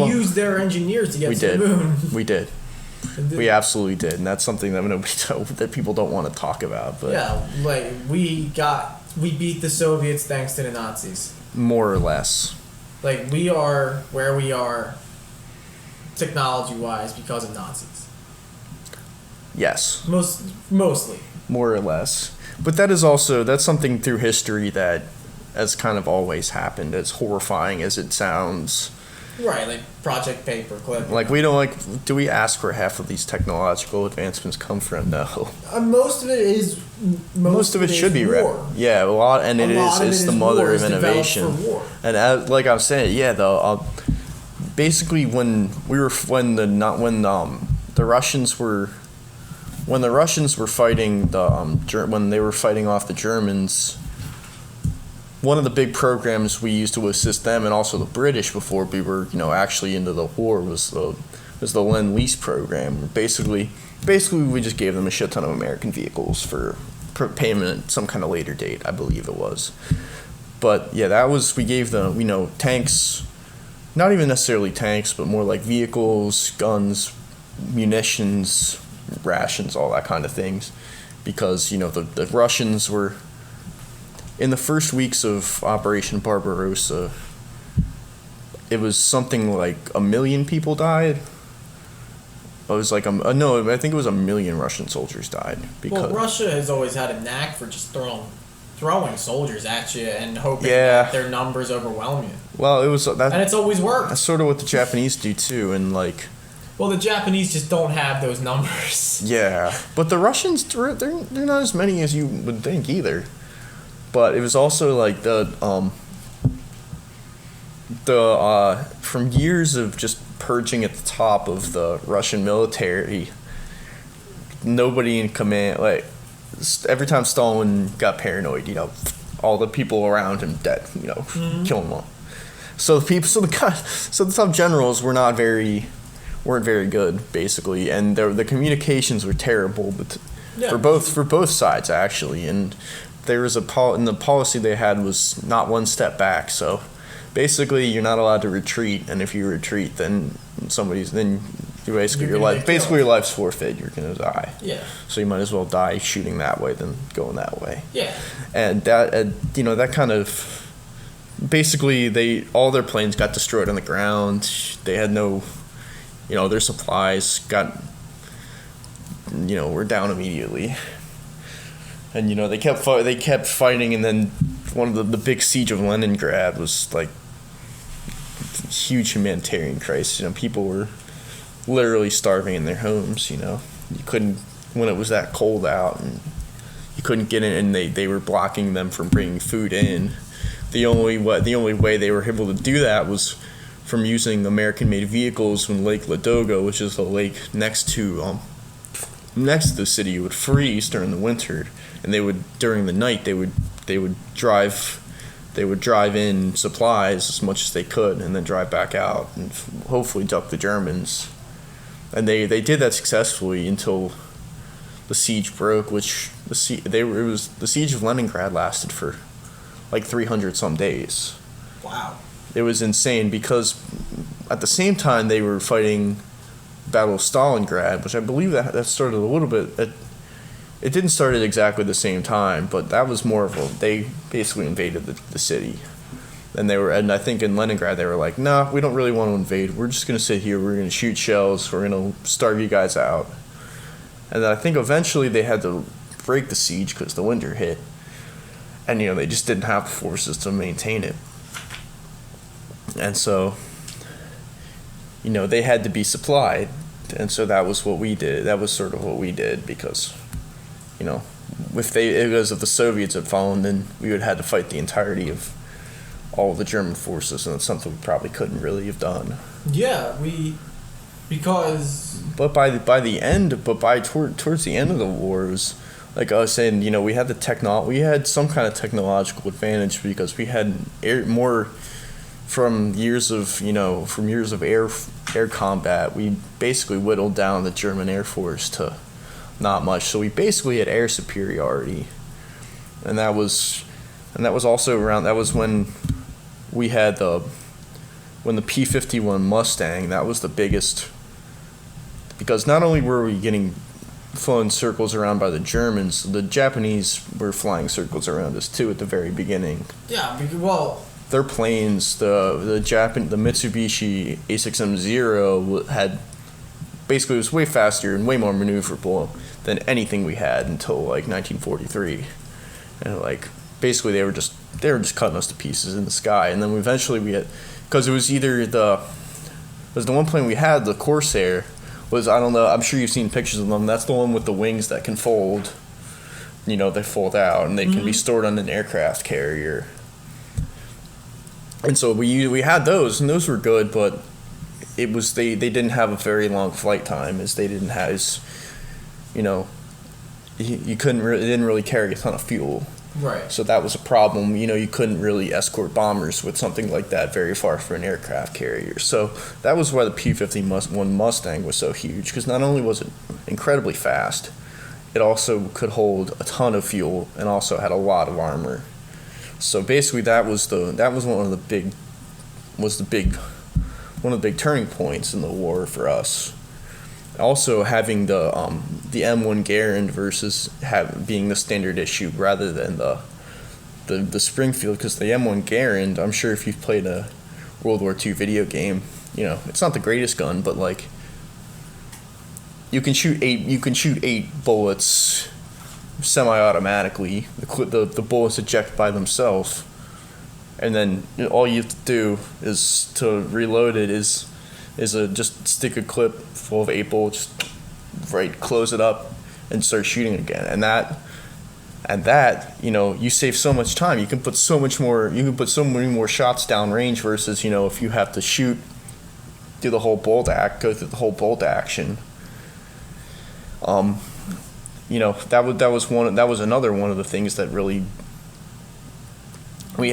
used their engineers to get to the moon. We did. We absolutely did, and that's something that that people don't want to talk about. But yeah, like we beat the Soviets thanks to the Nazis. More or less. Like we are where we are, technology-wise, because of Nazis. Yes. Mostly. More or less, but that's something through history that has kind of always happened. As horrifying as it sounds. Right, like Project Paperclip. Like we don't do we ask where half of these technological advancements come from? No. Most of it is. Most of it should be war. Yeah, a lot, and it's the mother of innovation. For war. And like I was saying, yeah, though, basically when the Russians were fighting when they were fighting off the Germans. One of the big programs we used to assist them and also the British before we were, actually into the war was the Lend-Lease program. Basically we just gave them a shit ton of American vehicles for payment at some kind of later date, I believe it was. But yeah, we gave them, tanks, not even necessarily tanks, but more like vehicles, guns, munitions, rations, all that kind of things. Because, the Russians were... In the first weeks of Operation Barbarossa, it was something like 1 million people died. It was like I think it was 1 million Russian soldiers died. Well, Russia has always had a knack for just throwing soldiers at you and hoping that their numbers overwhelm you. Well, it was that, and it's always worked. That's sort of what the Japanese do too, and like. Well, the Japanese just don't have those numbers. Yeah, but the Russians, they're not as many as you would think either. But it was also like from years of just purging at the top of the Russian military, nobody in command, like every time Stalin got paranoid, all the people around him dead, killing them. So the top generals weren't very good basically, and the communications were terrible, but for both sides actually, and. There was and the policy they had was not one step back. So basically, you're not allowed to retreat, and if you retreat, then your life's forfeit. You're gonna die. Yeah. So you might as well die shooting that way than going that way. Yeah. And that kind of basically all their planes got destroyed on the ground. They had no, their supplies were down immediately. And they kept fighting, and then one of the big siege of Leningrad was like huge humanitarian crisis. People were literally starving in their homes. You couldn't, when it was that cold out, and you couldn't get in, and they were blocking them from bringing food in. The only way they were able to do that was from using American-made vehicles when Lake Ladoga, which is the lake next to the city, would freeze during the winter. And during the night they would drive in supplies as much as they could and then drive back out and hopefully duck the Germans. And they did that successfully until the siege broke, which the siege of Leningrad lasted for like 300 some days. Wow. It was insane because at the same time they were fighting Battle of Stalingrad, which I believe that started a little bit. It didn't start at exactly the same time, but that was more of they basically invaded the city. And I think in Leningrad they were like, nah, we don't really want to invade. We're just going to sit here. We're going to shoot shells. We're going to starve you guys out. And I think eventually they had to break the siege because the winter hit. And, they just didn't have the forces to maintain it. And so, they had to be supplied. And so that was what we did. That was sort of what we did because... because if the Soviets had fallen, then we would have had to fight the entirety of all of the German forces, and it's something we probably couldn't really have done. Yeah, because. But towards the end of the war, it was like I was saying, we had we had some kind of technological advantage because we had more from years of air combat, we basically whittled down the German Air Force to not much. So we basically had air superiority, and that was also around. That was when we had when the P-51 Mustang. That was the biggest, because not only were we getting flown circles around by the Germans, the Japanese were flying circles around us too at the very beginning. Yeah, well, their planes, the Mitsubishi A6M0 had basically, it was way faster and way more maneuverable than anything we had until like 1943, and like basically they were just cutting us to pieces in the sky. And then eventually we had, because it was either the one plane we had, the Corsair, was, I don't know, I'm sure you've seen pictures of them. That's the one with the wings that can fold. They fold out and they can be stored on an aircraft carrier. And so we had those, and those were good, but it was they didn't have a very long flight time, as they didn't have, you couldn't really, it didn't really carry a ton of fuel. Right. So that was a problem. You couldn't really escort bombers with something like that very far for an aircraft carrier. So that was why the P-51 Mustang was so huge, because not only was it incredibly fast, it also could hold a ton of fuel and also had a lot of armor. So basically that was one of the big turning points in the war for us. Also, having the M1 Garand versus being the standard issue rather than the Springfield, because the M1 Garand, I'm sure if you've played a World War II video game, it's not the greatest gun, but like you can shoot eight bullets semi-automatically. The bullets eject by themselves, and then all you have to do is to reload it is just stick a clip full of 8 bullets, right, close it up, and start shooting again. And that you save so much time. You can put so many more shots down range versus if you have to go through the whole bolt action. That was another one of the things that really we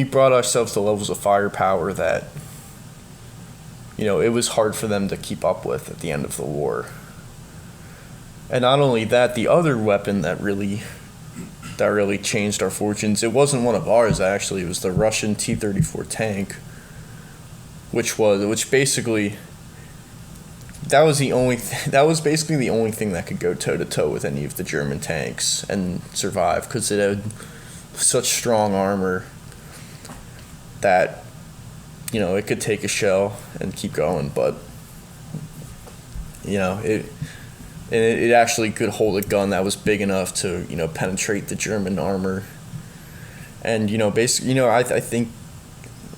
brought ourselves to levels of firepower that it was hard for them to keep up with at the end of the war. And not only that, the other weapon that really changed our fortunes, it wasn't one of ours actually, it was the Russian T-34 tank, which basically that was basically the only thing that could go toe to toe with any of the German tanks and survive, because it had such strong armor that it could take a shell and keep going, but it actually could hold a gun that was big enough to penetrate the German armor. And basically I think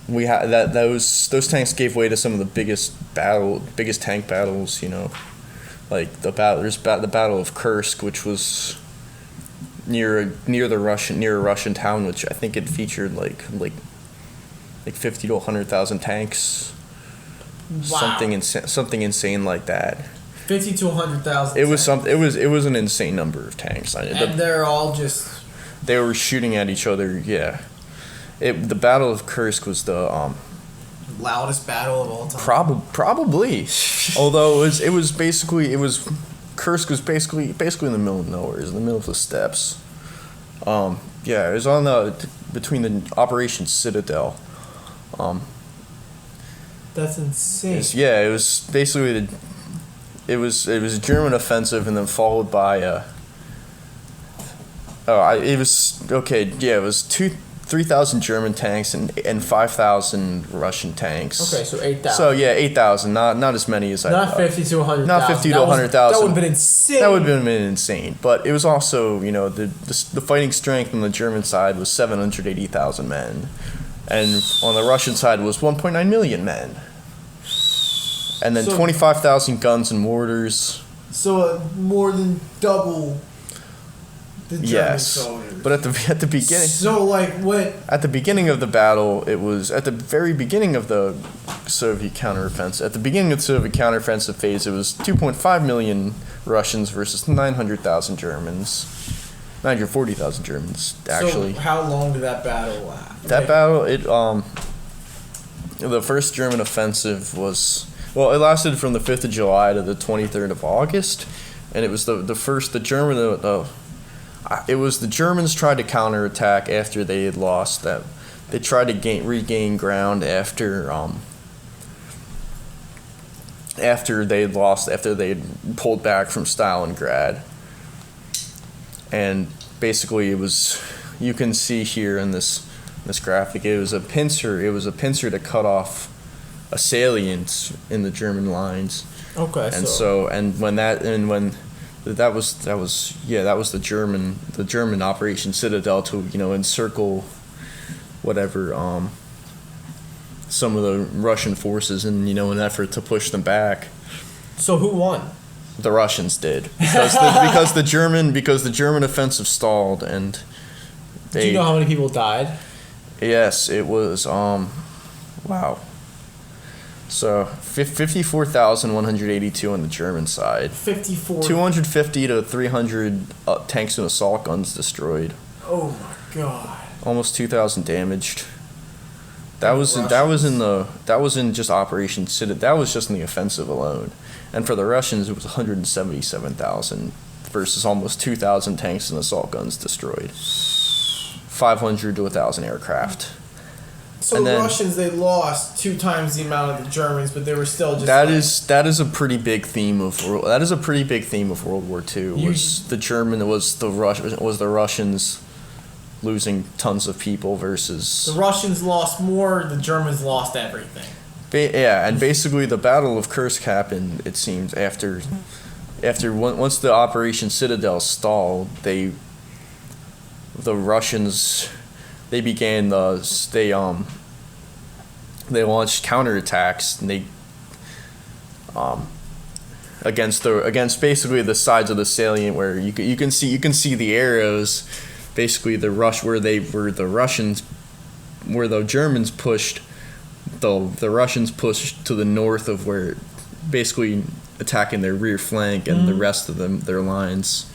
we had that those tanks gave way to some of the biggest tank battles. Like the Battle of Kursk, which was near a Russian town, which I think it featured like 50 to 100,000 tanks. Wow. Something insane like that. 50 to 100,000. It was an insane number of tanks. And they're all just. They were shooting at each other. Yeah. The Battle of Kursk was the loudest battle of all time. Probably. Although Kursk was basically in the middle of nowhere. It was in the middle of the steppes. It was on between the Operation Citadel. That's insane. It was basically it was a German offensive, and then followed by it was 3,000 German tanks and 5,000 Russian tanks. Okay, so 8,000. So 8,000, not as many as not 50 to 100,000. Not 50 to 100,000. That would have been insane. That would have been insane. But it was also, the fighting strength on the German side was 780,000 men, and on the Russian side was 1.9 million men, and then 25,000 guns and mortars. So more than double the German soldiers. But at the beginning. So what? At the beginning of the battle, it was at the very beginning of the Soviet counteroffensive. At the beginning of the Soviet counteroffensive phase, it was 2.5 million Russians versus 900,000 Germans. 940,000 Germans, actually. So how long did that battle last? That battle, the first German offensive was, well, it lasted from the 5th of July to the 23rd of August, and it was the first, the German, it was the Germans tried to counterattack after they had lost that. They tried to regain ground after they had lost, after they had pulled back from Stalingrad. And basically it was, you can see here in this graphic, it was a pincer to cut off a salient in the German lines. Okay. And when that was the German Operation Citadel to, encircle whatever some of the Russian forces in an effort to push them back. So who won? The Russians did, because the German offensive stalled, and they. Do you know how many people died? Yes, it was wow. So 54,182 on the German side. 54. 250 to 300 tanks and assault guns destroyed. Oh my god. Almost 2,000 damaged. That was in just Operation Citadel. That was just in the offensive alone. And for the Russians, it was 177,000 versus almost 2,000 tanks and assault guns destroyed. 500 to 1,000 aircraft. So the Russians, they lost 2 times the amount of the Germans, but they were still just. That is a pretty big theme of World War II. Was the Russians losing tons of people versus the Russians lost more, the Germans lost everything. And basically the Battle of Kursk happened, it seems, after once the Operation Citadel stalled, the Russians they launched counterattacks, and they against basically the sides of the salient where you can see the arrows. Basically, the Germans pushed, the Russians pushed to the north of where, basically attacking their rear flank and the rest of their lines.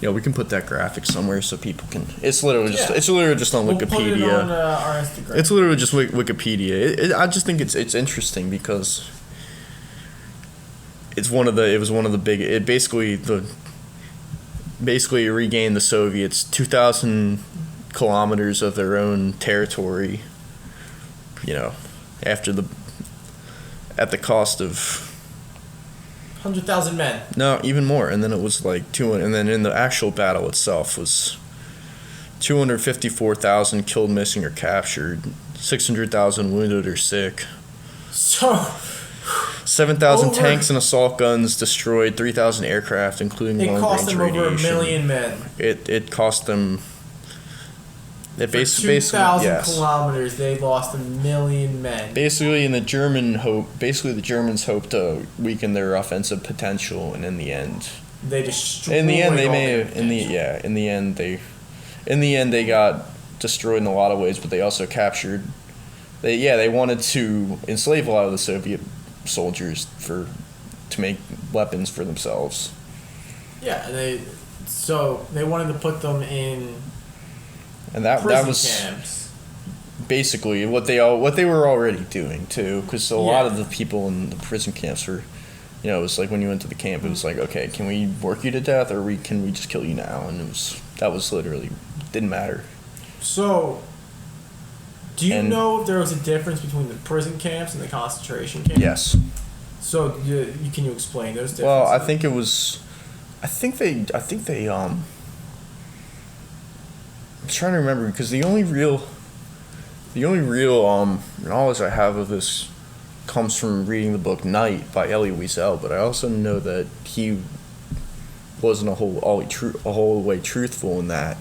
We can put that graphic somewhere so people can. It's literally just on Wikipedia. We'll put it on our Instagram. It's literally just Wikipedia. I just think it's interesting because it basically regained the Soviets 2,000 kilometers of their own territory, at the cost of 100,000 men. No, even more. And then it was like 200, and then in the actual battle itself was 254,000 killed, missing, or captured, 600,000 wounded or sick. So 7,000 tanks and assault guns destroyed, 3,000 aircraft, including long-range radiation. It cost them over 1 million men. It cost them. For 2,000 kilometers, they lost 1 million men. Basically, the Germans hoped to weaken their offensive potential, and in the end, they destroyed. In the end, they got destroyed in a lot of ways, but they also captured. They wanted to enslave a lot of the Soviet soldiers to make weapons for themselves. Yeah, they wanted to put them in. And that was camps. Basically what they were already doing too, because a lot of the people in the prison camps were, it was like when you went to the camp, it was like, okay, can we work you to death, or can we just kill you now? And that was literally didn't matter. So, do you know if there was a difference between the prison camps and the concentration camps? Yes. So can you explain those differences? Well, I think they I'm trying to remember, because the only real knowledge I have of this comes from reading the book Night by Elie Wiesel, but I also know that he wasn't a whole way truthful in that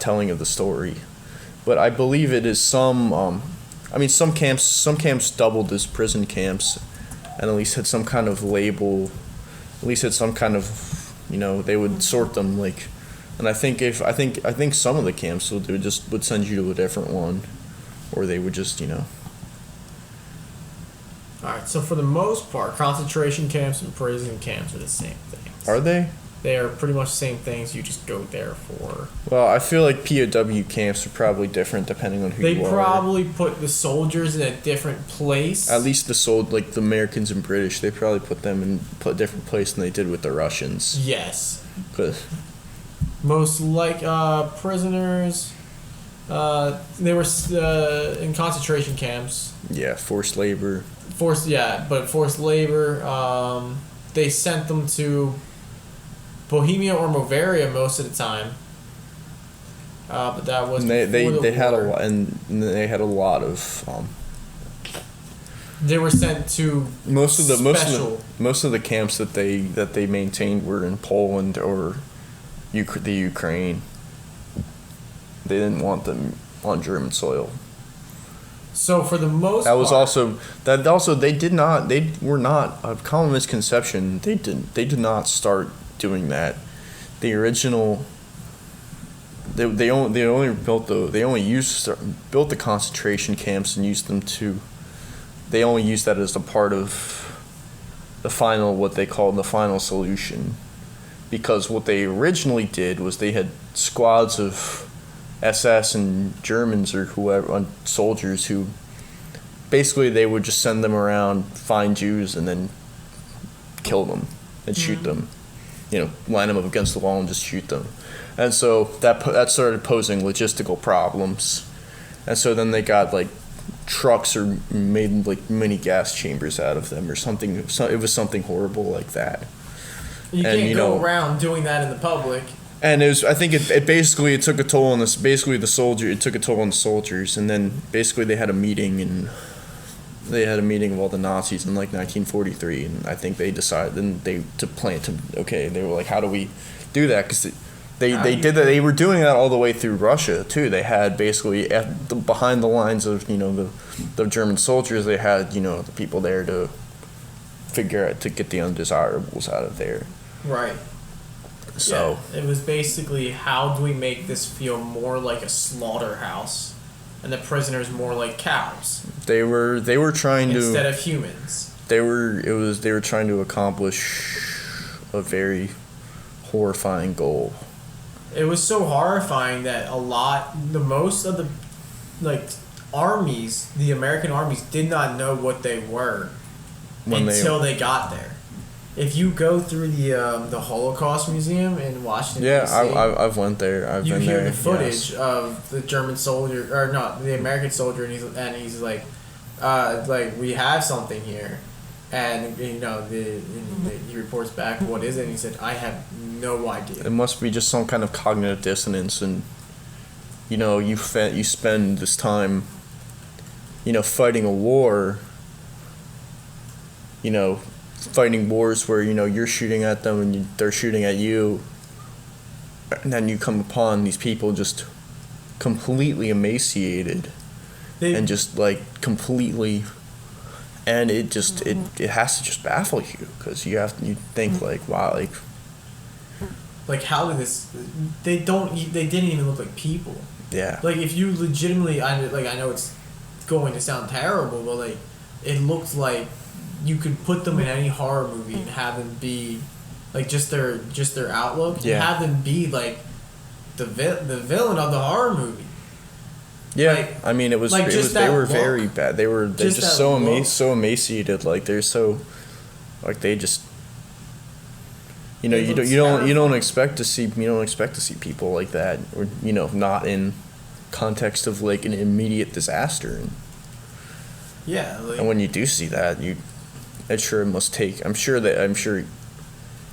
telling of the story. But I believe it is some camps doubled as prison camps, and at least had some kind of label, they would sort them and I think some of the camps would send you to a different one, or they would just All right. So for the most part, concentration camps and prison camps are the same thing. Are they? They are pretty much the same things. You just go there for. Well, I feel like POW camps are probably different depending on who you are. They probably put the soldiers in a different place. At least the Americans and British, they probably put them in a different place than they did with the Russians. Yes. 'Cause Most prisoners. They were in concentration camps. yeah, forced labor. Forced labor. They sent them to Bohemia or Bavaria most of the time. But that was And they had a lot, and they had a lot of. They were sent to Most of the camps that they maintained were in Poland or the Ukraine. They didn't want them on German soil. So for the most That was part, they were not a common misconception. They did not start doing that. The original they only built the concentration camps and used them to. They only used that as a part of what they called the final solution, because what they originally did was they had squads of SS and Germans or whoever soldiers who basically they would just send them around, find Jews, and then kill them and shoot them. Line them up against the wall and just shoot them. And so that started posing logistical problems. And so then they got trucks or made mini gas chambers out of them or something. It was something horrible like that. You can't go around doing that in the public. And I think it took a toll on this. Basically, it took a toll on the soldiers, and then basically they had a meeting of all the Nazis in 1943, and I think they decided they were like, how do we do that? Because they did that. They were doing that all the way through Russia too. They had basically behind the lines of the German soldiers, they had the people there to to get the undesirables out of there. Right. So it was basically, how do we make this feel more like a slaughterhouse, and the prisoners more like cows? They were trying to, instead of humans. They were trying to accomplish a very horrifying goal. It was so horrifying that most of the armies, the American armies, did not know what they were until they got there. If you go through the Holocaust Museum in Washington, D.C., I've went there. I've been there. You hear the footage of the German soldier, or not, the American soldier, and he's like, we have something here, and he reports back, what is it? And he said, I have no idea. It must be just some kind of cognitive dissonance, and you spend this time, fighting a war. Fighting wars where you're shooting at them and they're shooting at you, and then you come upon these people just completely emaciated and just completely, and it has to just baffle you, because you think wow, how did this? They didn't even look like people. Yeah. If you legitimately, I know it's going to sound terrible, but it looked like you could put them in any horror movie and have them be just their outlook. Yeah. And have them be the villain of the horror movie. Yeah, they were very bad. They're just so emaciated. They're so they just you don't expect to see people like that, or not in context of an immediate disaster. Yeah. And when you do see that, I'm sure.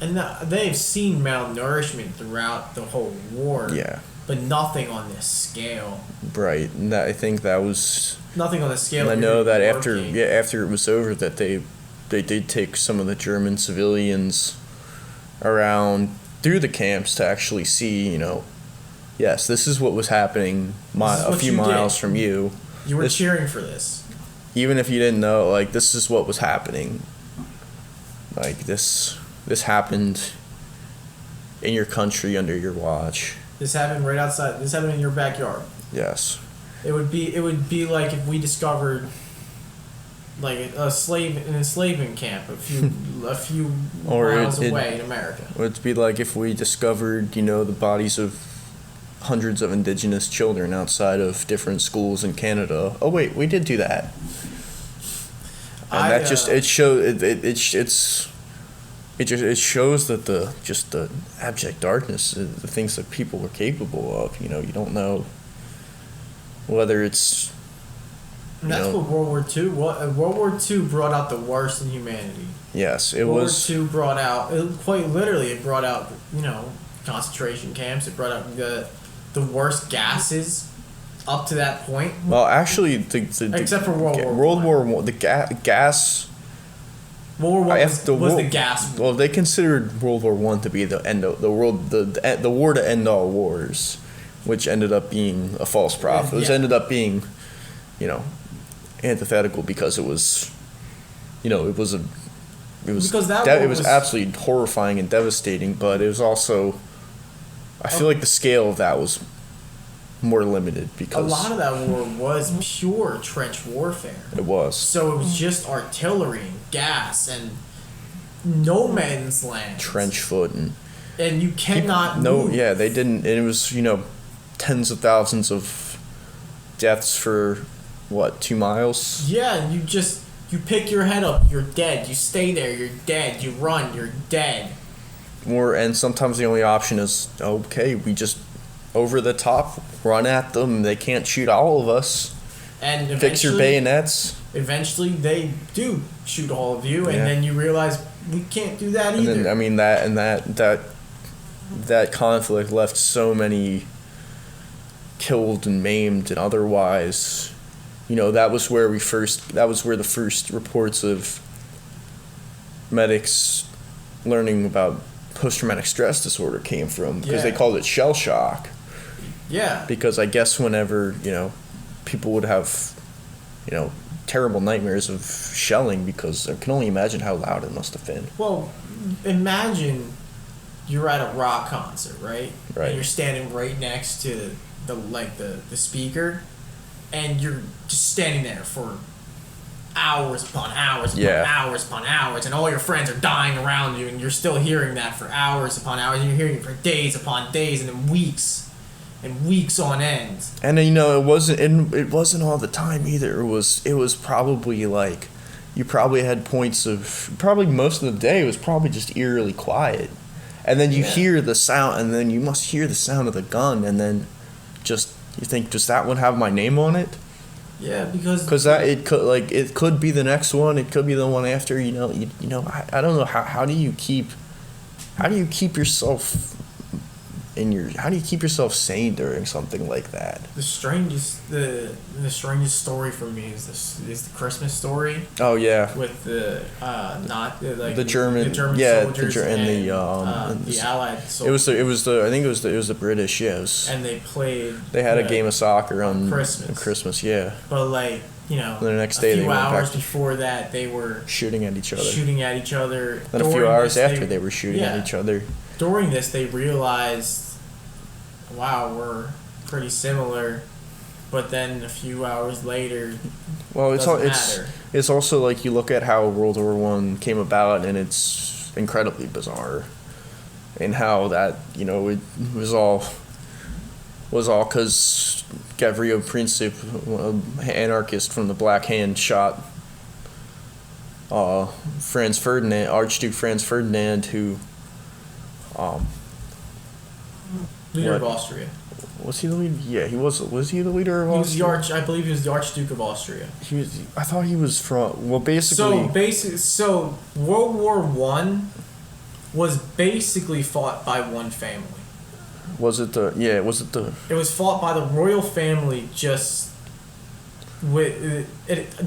And they've seen malnourishment throughout the whole war. Yeah. But nothing on this scale. Right, and I think that was nothing on the scale. And I know that after it was over, that they did take some of the German civilians around through the camps to actually see, yes, this is what was happening a few miles from you. You were cheering for this. Even if you didn't know, this is what was happening. This happened in your country under your watch. This happened right outside. This happened in your backyard. Yes. It would be like if we discovered like a slave an enslavement camp a few Or miles away in America. Or it'd be like if we discovered, the bodies of hundreds of indigenous children outside of different schools in Canada. Oh wait, we did do that. And that just it shows that the abject darkness, the things that people were capable of. You don't know whether it's. And that's what World War II. World War II brought out the worst in humanity. Yes, it World was. War II brought out quite literally. It brought out concentration camps. It brought out the worst gases up to that point. Well, actually, except for World War One, the gas. World War One was the gas. Well, they considered World War One to be the end of the world, the war to end all wars, which ended up being a false prophet. It ended up being, antithetical because it was, it was absolutely horrifying and devastating, but it was also, I feel like the scale of that was more limited because a lot of that war was pure trench warfare. It was. So it was just artillery and gas and no man's land. Trench foot and you cannot move. Yeah, they didn't. And it was tens of thousands of deaths for 2 miles. Yeah, you pick your head up, you're dead. You stay there, you're dead. You run, you're dead. And sometimes the only option is we just over the top run at them. They can't shoot all of us. And fix your bayonets. Eventually, they do shoot all of you, and then you realize we can't do that either. And then, that conflict left so many killed and maimed and otherwise. That was where the first reports of medics learning about post-traumatic stress disorder came from, because they called it shell shock. Yeah. Because I guess whenever, people would have, terrible nightmares of shelling, because I can only imagine how loud it must have been. Well, imagine you're at a rock concert, right? Right. And you're standing right next to the speaker, and you're just standing there for hours upon hours upon hours upon hours, and all your friends are dying around you, and you're still hearing that for hours upon hours, and you're hearing it for days upon days, and then weeks and weeks on end. And it wasn't all the time either. It was probably you probably had points of most of the day it was probably just eerily quiet, and then you hear the sound, and then you must hear the sound of the gun, and then you think, does that one have my name on it? Yeah, because it could be the next one. It could be the one after. I don't know how do you keep yourself how do you keep yourself sane during something like that? The strangest story for me is the Christmas Story. Oh yeah. With the German soldiers and the Allied soldiers. It was the British, yes. And they played. They had a game of soccer on Christmas. Yeah. But the next day a few hours before that they were shooting at each other. Then a few hours after they were shooting at each other. During this, they realized, wow, we're pretty similar. But then a few hours later, it's also like you look at how World War I came about, and it's incredibly bizarre, and how that it was all because Gavrilo Princip, an anarchist from the Black Hand, shot Franz Ferdinand, Archduke Franz Ferdinand, who leader of Austria. Was he the leader? Yeah, he was. Was he the leader of Austria? I believe he was the Archduke of Austria. I thought he was from. Well, basically. So World War I was basically fought by one family. Was it the? Yeah, was it the? It was fought by the royal family, just with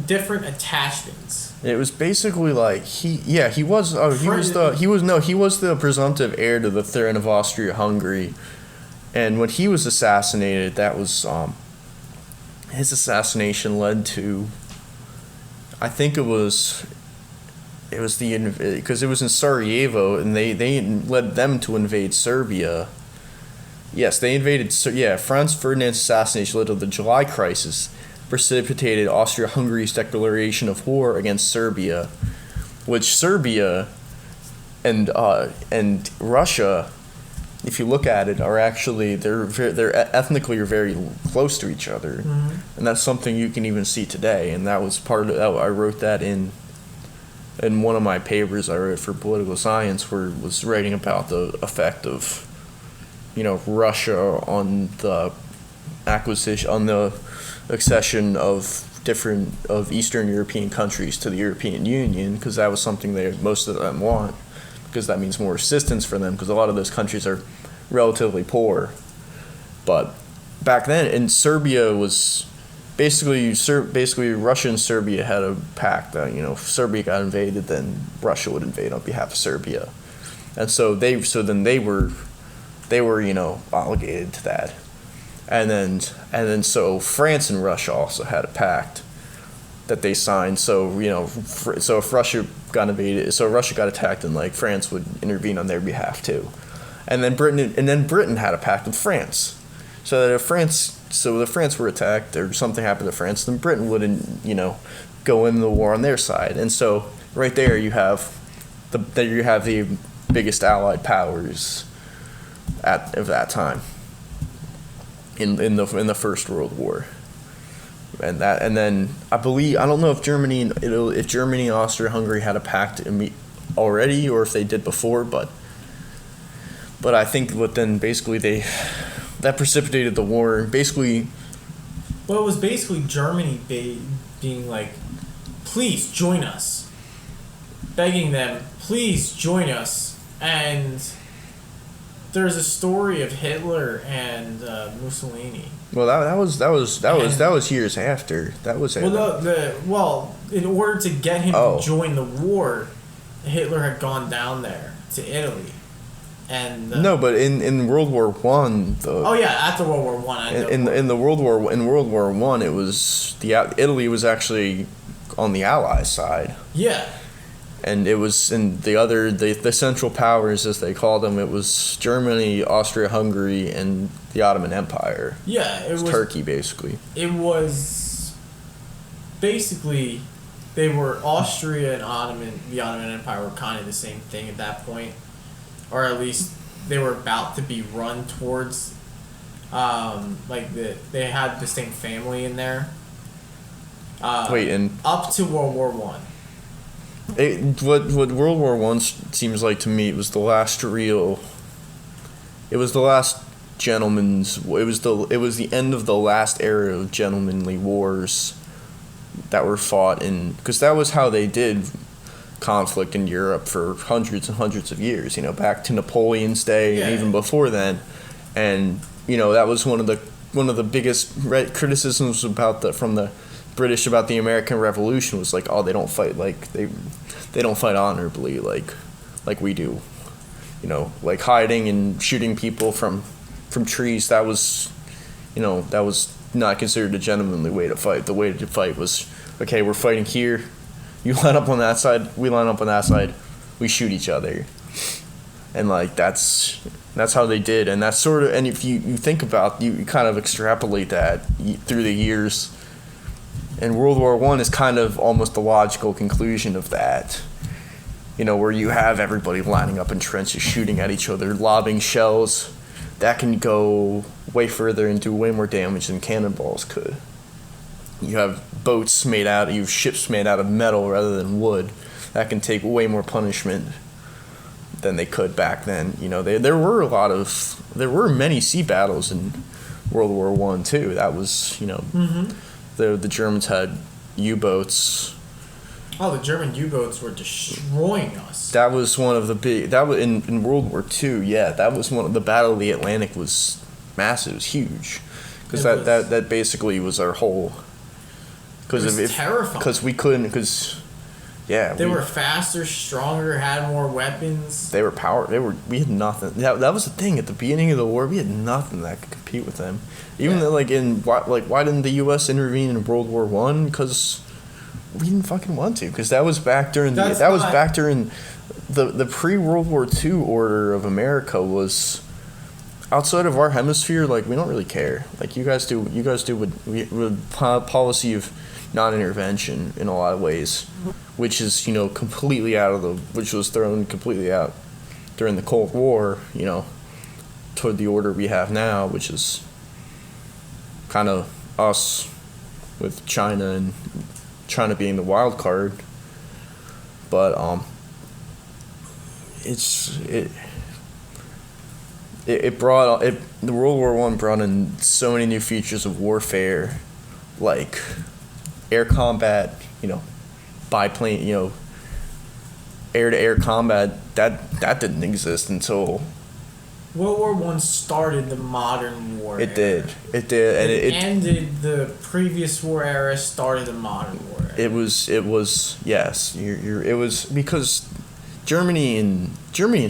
different attachments. It was basically like he was the presumptive heir to the throne of Austria-Hungary, and when he was assassinated, that was his assassination led to, I think it was because it was in Sarajevo, and they led them to invade Serbia. Yes, they invaded. Franz Ferdinand's assassination led to the July Crisis. precipitated Austria-Hungary's declaration of war against Serbia, which Serbia and Russia, if you look at it, are actually they're ethnically very close to each other, and that's something you can even see today. And that was part of I wrote that in one of my papers I wrote for political science, where it was writing about the effect of Russia on the accession of Eastern European countries to the European Union, because that was something most of them want, because that means more assistance for them, because a lot of those countries are relatively poor. But back then, in Serbia was basically Russia and Serbia had a pact that if Serbia got invaded, then Russia would invade on behalf of Serbia, and so they were obligated to that. And then so France and Russia also had a pact that they signed. So so if Russia got invaded, so Russia got attacked, and France would intervene on their behalf too. And then Britain had a pact with France, so that if France were attacked or something happened to France, then Britain wouldn't go in the war on their side. And so right there you have the biggest allied powers at that time. In the First World War, and then I don't know if Germany and Austria-Hungary had a pact already, or if they did before, but I think then basically that precipitated the war. Basically, well, it was basically Germany being like, please join us, begging them, please join us. And there's a story of Hitler and Mussolini. Well, that was years after. That was in order to get him to join the war, Hitler had gone down there to Italy, and no, but in World War One, after World War One, in World War One, it was Italy was actually on the Allies side. Yeah. And it was in the Central Powers, as they called them. It was Germany, Austria-Hungary, and the Ottoman Empire. Yeah, it was Turkey, basically. It was basically they were Austria and the Ottoman Empire were kind of the same thing at that point, or at least they were about to be run towards. They had the same family in there. Up to World War One. What World War One seems like to me, it was the last gentleman's. It was the end of the last era of gentlemanly wars that were fought in, because that was how they did conflict in Europe for hundreds and hundreds of years. Back to Napoleon's day, and even before then, and that was one of the biggest criticisms from the British about the American Revolution was like, oh, they don't fight they don't fight honorably like we do, like hiding and shooting people from trees. That was not considered a gentlemanly way to fight. The way to fight was, okay, we're fighting here, you line up on that side, we line up on that side, we shoot each other, and that's how they did. And that's sort of, and if you think about, you kind of extrapolate that through the years. And World War I is kind of almost the logical conclusion of that, where you have everybody lining up in trenches, shooting at each other, lobbing shells. That can go way further and do way more damage than cannonballs could. You have ships made out of metal rather than wood. That can take way more punishment than they could back then. There were many sea battles in World War I too. That was, The Germans had U-boats. Oh, the German U-boats were destroying us. That was one of the big. That was in World War II. Yeah, that was one of the Battle of the Atlantic was massive. It was huge, because that basically was our whole. Because it was terrifying. Because we couldn't. They were faster, stronger, had more weapons. They were We had nothing. That was the thing at the beginning of the war. We had nothing that could compete with them. Even though, why didn't the U.S. intervene in World War I? Because we didn't fucking want to. Because that was back during the pre-World War II order of America was, outside of our hemisphere, like, we don't really care. Like, you guys do with policy of non-intervention in a lot of ways, which is, which was thrown completely out during the Cold War, toward the order we have now, which is kind of us with China and China being the wild card. But the World War I brought in so many new features of warfare, like air combat, biplane, air-to-air combat. That didn't exist until World War I started the modern war. It era. did, and it ended the previous war era. Started the modern war era. It was yes. It was because Germany and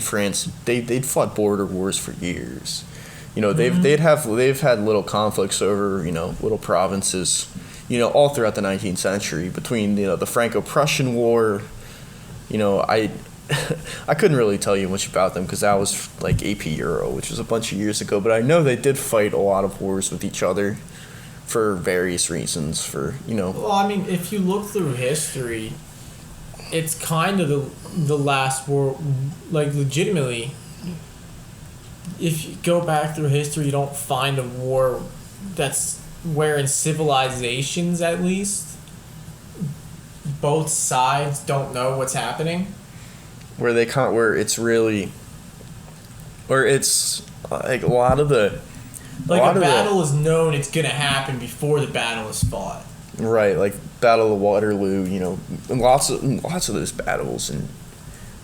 France they'd fought border wars for years. They've had little conflicts over little provinces, all throughout the 19th century between the Franco-Prussian War. I couldn't really tell you much about them because that was like AP Euro, which was a bunch of years ago. But I know they did fight a lot of wars with each other for various reasons. Well, I mean, if you look through history, it's kind of the last war. Like, legitimately, if you go back through history, you don't find a war that's where in civilizations, at least, both sides don't know what's happening. Where it's like a lot of the battle is known it's gonna happen before the battle is fought. Right, like Battle of Waterloo, lots of those battles, and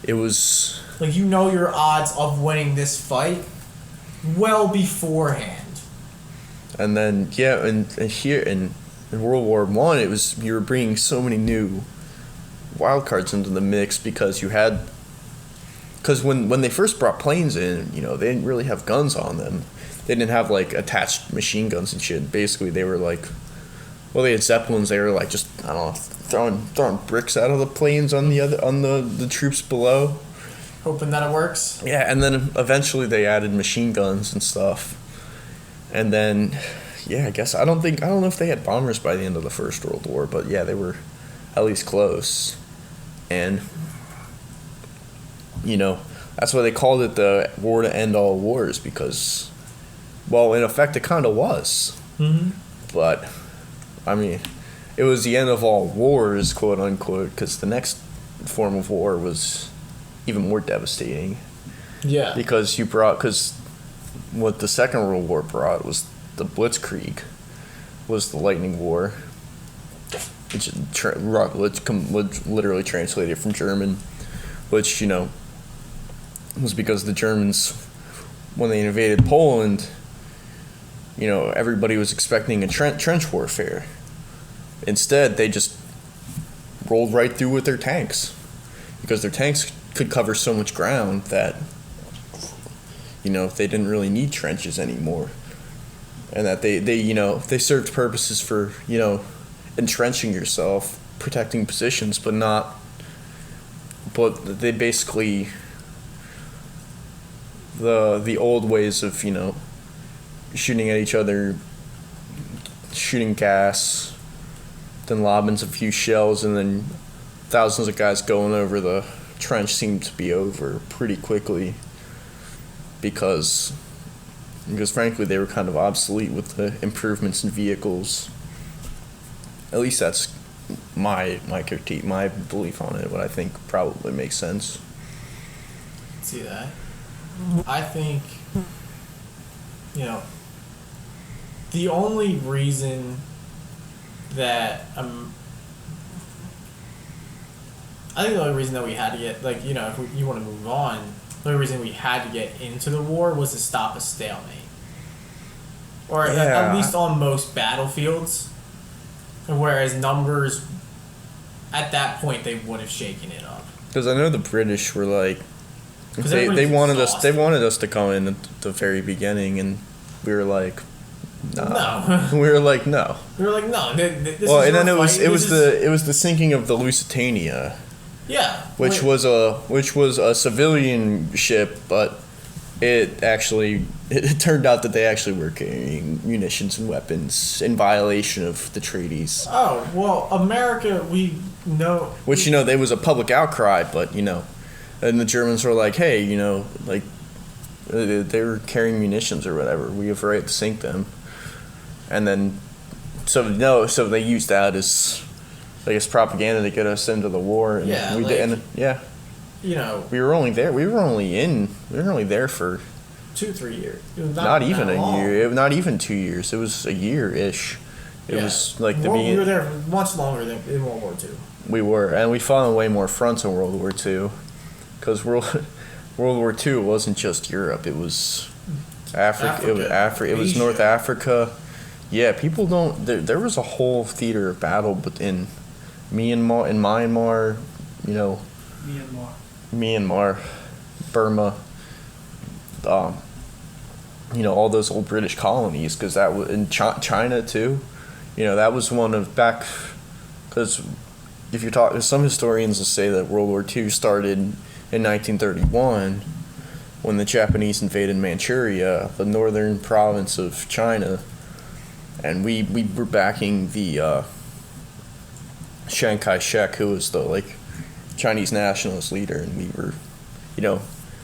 it was like your odds of winning this fight well beforehand. And then and here in World War I, it was you were bringing so many new wild cards into the mix because when they first brought planes in, they didn't really have guns on them. They didn't have like attached machine guns and shit. Basically, they were like, they had Zeppelins. They were like just, I don't know, throwing bricks out of the planes on the troops below, hoping that it works. Yeah, and then eventually they added machine guns and stuff. And then, I guess I don't know if they had bombers by the end of the First World War, but yeah, they were at least close. And that's why they called it the war to end all wars, because, well, in effect, it kind of was. Mm-hmm. But, I mean, it was the end of all wars, quote unquote, because the next form of war was even more devastating. Yeah. Because what the Second World War brought was the Blitzkrieg, was the Lightning War, which literally translated from German, which, was because the Germans, when they invaded Poland, everybody was expecting a trench warfare. Instead, they just rolled right through with their tanks, because their tanks could cover so much ground that, they didn't really need trenches anymore. And that they served purposes for, entrenching yourself, protecting positions, but they basically, the old ways of, shooting at each other, shooting gas, then lobbing a few shells, and then thousands of guys going over the trench seemed to be over pretty quickly, because frankly they were kind of obsolete with the improvements in vehicles. At least that's my critique, my belief on it, what I think probably makes sense. See that? I think, the only reason that we had to get, if you want to move on, the only reason we had to get into the war was to stop a stalemate. Or at least on most battlefields. Whereas numbers, at that point, they would have shaken it up. Because I know the British were like, they wanted us to come in at the very beginning, and we were like, no. We were like, no. And then it was the sinking of the Lusitania. Yeah. Which was a civilian ship, but it turned out that they actually were carrying munitions and weapons in violation of the treaties. Oh, well, America, we know. Which, there was a public outcry, but, and the Germans were like, hey, like, they were carrying munitions or whatever. We have a right to sink them. And then, so they used that as, I guess, propaganda to get us into the war. And Yeah, we like, did, and, yeah. We were only there. We were only there for 2-3 years. not even a year. Not even 2 years. It was a year-ish. It was like the beginning. We were there much longer than in World War II. We were, and we fought on way more fronts in World War II, because World War II wasn't just Europe. It was Africa. It was Africa. It was North Africa. Yeah, people don't. There was a whole theater of battle, but in Myanmar, Myanmar, Burma, all those old British colonies, because that was in China too. That was one of back, because if you're talking, some historians will say that World War II started in 1931 when the Japanese invaded Manchuria, the northern province of China, and we were backing the Chiang Kai-shek, who was the Chinese nationalist leader, and we were,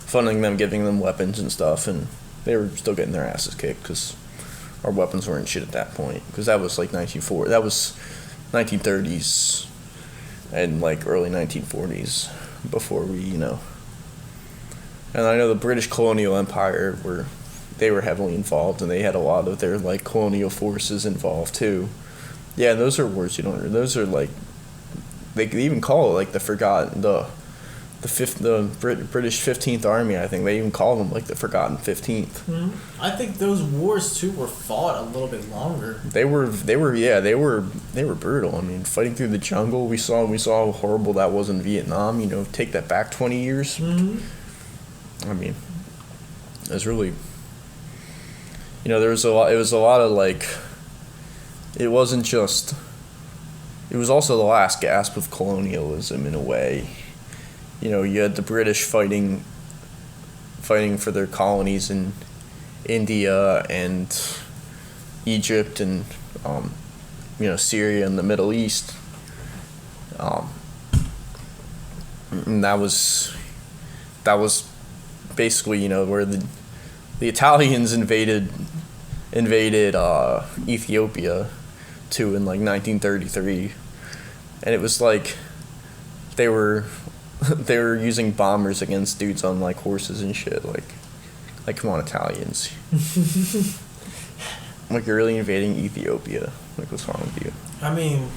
funding them, giving them weapons and stuff, and they were still getting their asses kicked because our weapons weren't shit at that point, because that was 1940, that was 1930s and early 1940s before we, and I know the British colonial empire they were heavily involved, and they had a lot of their colonial forces involved too. Yeah, those are words you don't. Those are they could even call it the forgotten the British 15th Army. I think they even call them the forgotten 15th. Mm-hmm. I think those wars too were fought a little bit longer. They were brutal. I mean, fighting through the jungle. We saw how horrible that was in Vietnam. Take that back 20 years. Mm-hmm. I mean, it was really. There was a lot. It was a lot of It wasn't just. It was also the last gasp of colonialism in a way. You had the British fighting for their colonies in India and Egypt and Syria and the Middle East. And that was basically where the Italians invaded Ethiopia too in 1933, and it was they were using bombers against dudes on horses and shit. Come on, Italians. You're really invading Ethiopia. What's wrong with you? I mean,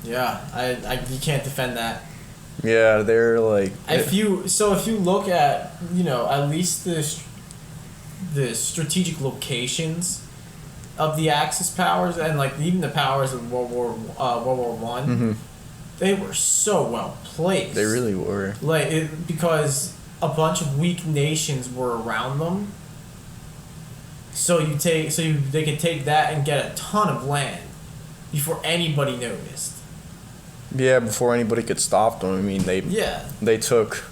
yeah, I you can't defend that. Yeah, they're if you look at at least the strategic locations of the Axis powers and even the powers of World War One, mm-hmm. they were so well placed. They really were. Because a bunch of weak nations were around them. So they could take that and get a ton of land before anybody noticed. Yeah, before anybody could stop them. I mean, they took.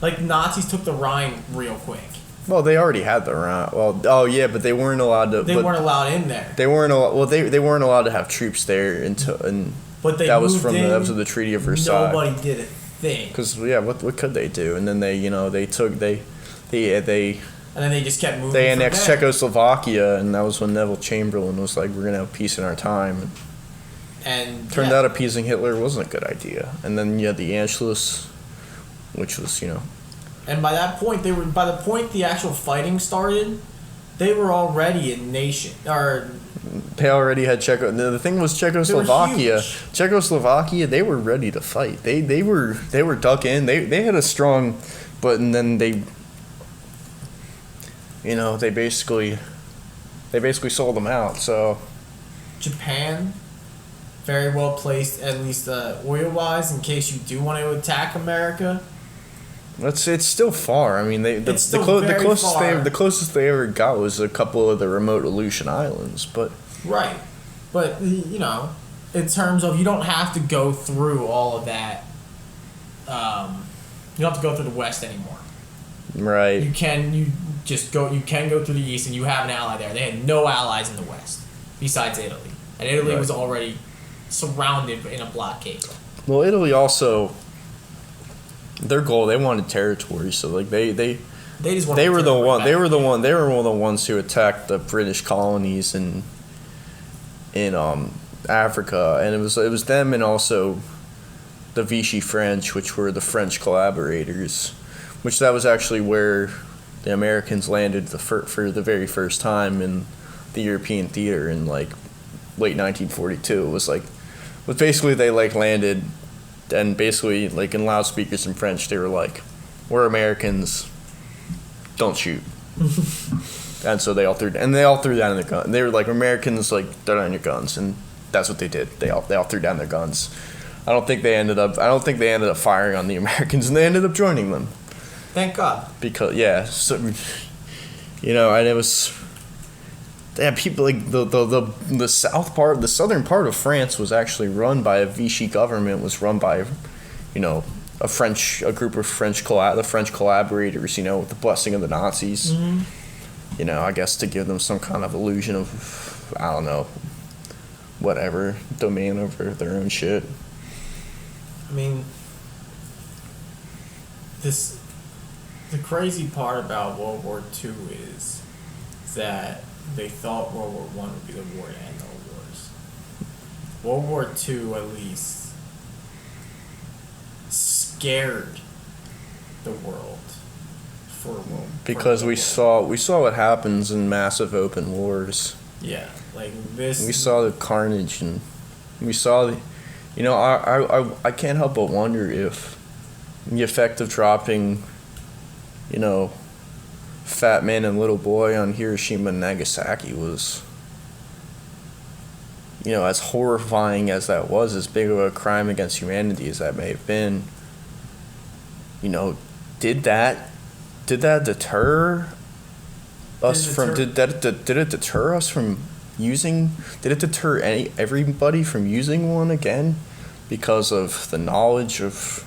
Nazis took the Rhine real quick. Well, they already had the Rhine. Well, oh yeah, but they weren't allowed to. They weren't allowed in there. They weren't allowed. Well, they weren't allowed to have troops there until But they that moved was from in, that was the Treaty of Versailles. Nobody did a thing. Because what could they do? And then they and then they just kept moving. They annexed Czechoslovakia, and that was when Neville Chamberlain was like, "We're gonna have peace in our time." And turned out appeasing Hitler wasn't a good idea. And then you had the Anschluss, which was And by that point, by the point the actual fighting started, they were already a nation. They already had The thing was Czechoslovakia. Czechoslovakia, they were ready to fight. They were dug in. They had a strong, and then they basically sold them out. So Japan, very well placed, at least oil wise, in case you do want to attack America. It's still far. I mean, the closest they ever got was a couple of the remote Aleutian Islands, but right. But in terms of, you don't have to go through all of that. You don't have to go through the West anymore. Right. You can go through the East, and you have an ally there. They had no allies in the West besides Italy, and Italy was already surrounded in a blockade. Well, Italy also, their goal, they wanted territory, so like they just wanted they were the one back. they were one of the ones who attacked the British colonies in Africa, and it was them and also the Vichy French, which were the French collaborators, which that was actually where the Americans landed for the very first time in the European theater in like late 1942. It was basically they like landed, and basically like in loudspeakers in French they were like, "We're Americans, don't shoot." And so they all threw down their gun. They were like, "Americans, like, throw down your guns," and that's what they did. They all threw down their guns. I don't think they ended up firing on the Americans, and they ended up joining them. Thank God. Because and it was, people like the southern part of France was actually run by a Vichy government. Was run by, a group of the French collaborators. With the blessing of the Nazis. Mm-hmm. I guess to give them some kind of illusion of, I don't know, whatever, domain over their own shit. I mean, the crazy part about World War II is that they thought World War I would be the war to end all wars. World War II, at least, scared the world for a world. Because we saw what happens in massive open wars. Yeah, like this. We saw the carnage, and we saw I can't help but wonder if the effect of dropping, Fat Man and Little Boy on Hiroshima and Nagasaki was, as horrifying as that was, as big of a crime against humanity as that may have been, did that deter us from? Did it deter us from using? Did it deter everybody from using one again, because of the knowledge of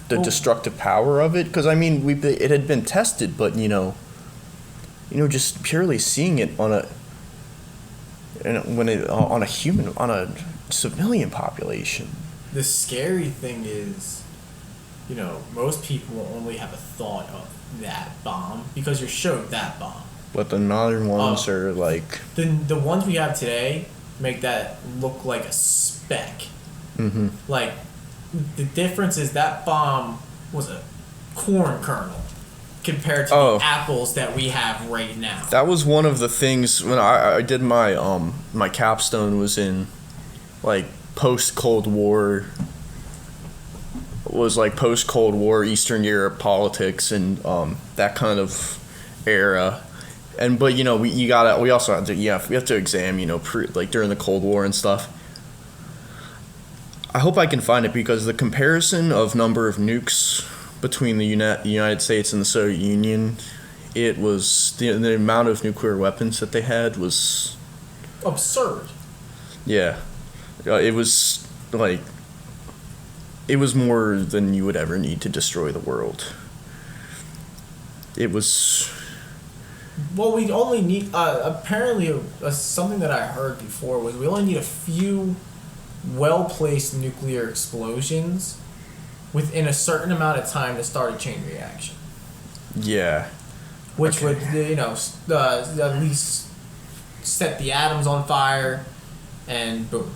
the destructive power of it? Because I mean, it had been tested, but just purely seeing it on a civilian population. The scary thing is, most people only have a thought of that bomb because you're showed that bomb. But the modern ones are like... The ones we have today make that look like a speck. Mm-hmm. Like, the difference is that bomb was a corn kernel compared to the apples that we have right now. That was one of the things when I did my my capstone was in like post-Cold War Eastern Europe politics and that kind of era. But we also have to examine like during the Cold War and stuff. I hope I can find it, because the comparison of number of nukes between the United States and the Soviet Union, it was the amount of nuclear weapons that they had was absurd. Yeah, it was like it was more than you would ever need to destroy the world. It was. Well, we only need apparently something that I heard before was we only need a few well-placed nuclear explosions within a certain amount of time to start a chain reaction. Yeah. Which would, at least set the atoms on fire, and boom.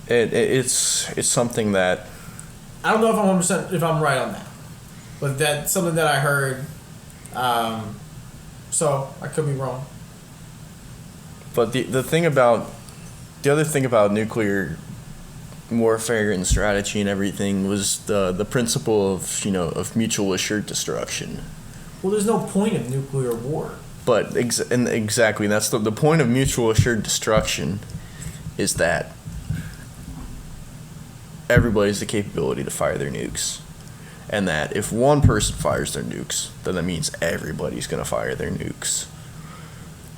It's something that... I don't know if I'm 100% if I'm right on that, but that's something that I heard. So I could be wrong. But the other thing about nuclear warfare and strategy and everything was the principle of mutual assured destruction. Well, there's no point of nuclear war. But exactly, that's the point of mutual assured destruction, is that everybody has the capability to fire their nukes. And that if one person fires their nukes, then that means everybody's going to fire their nukes.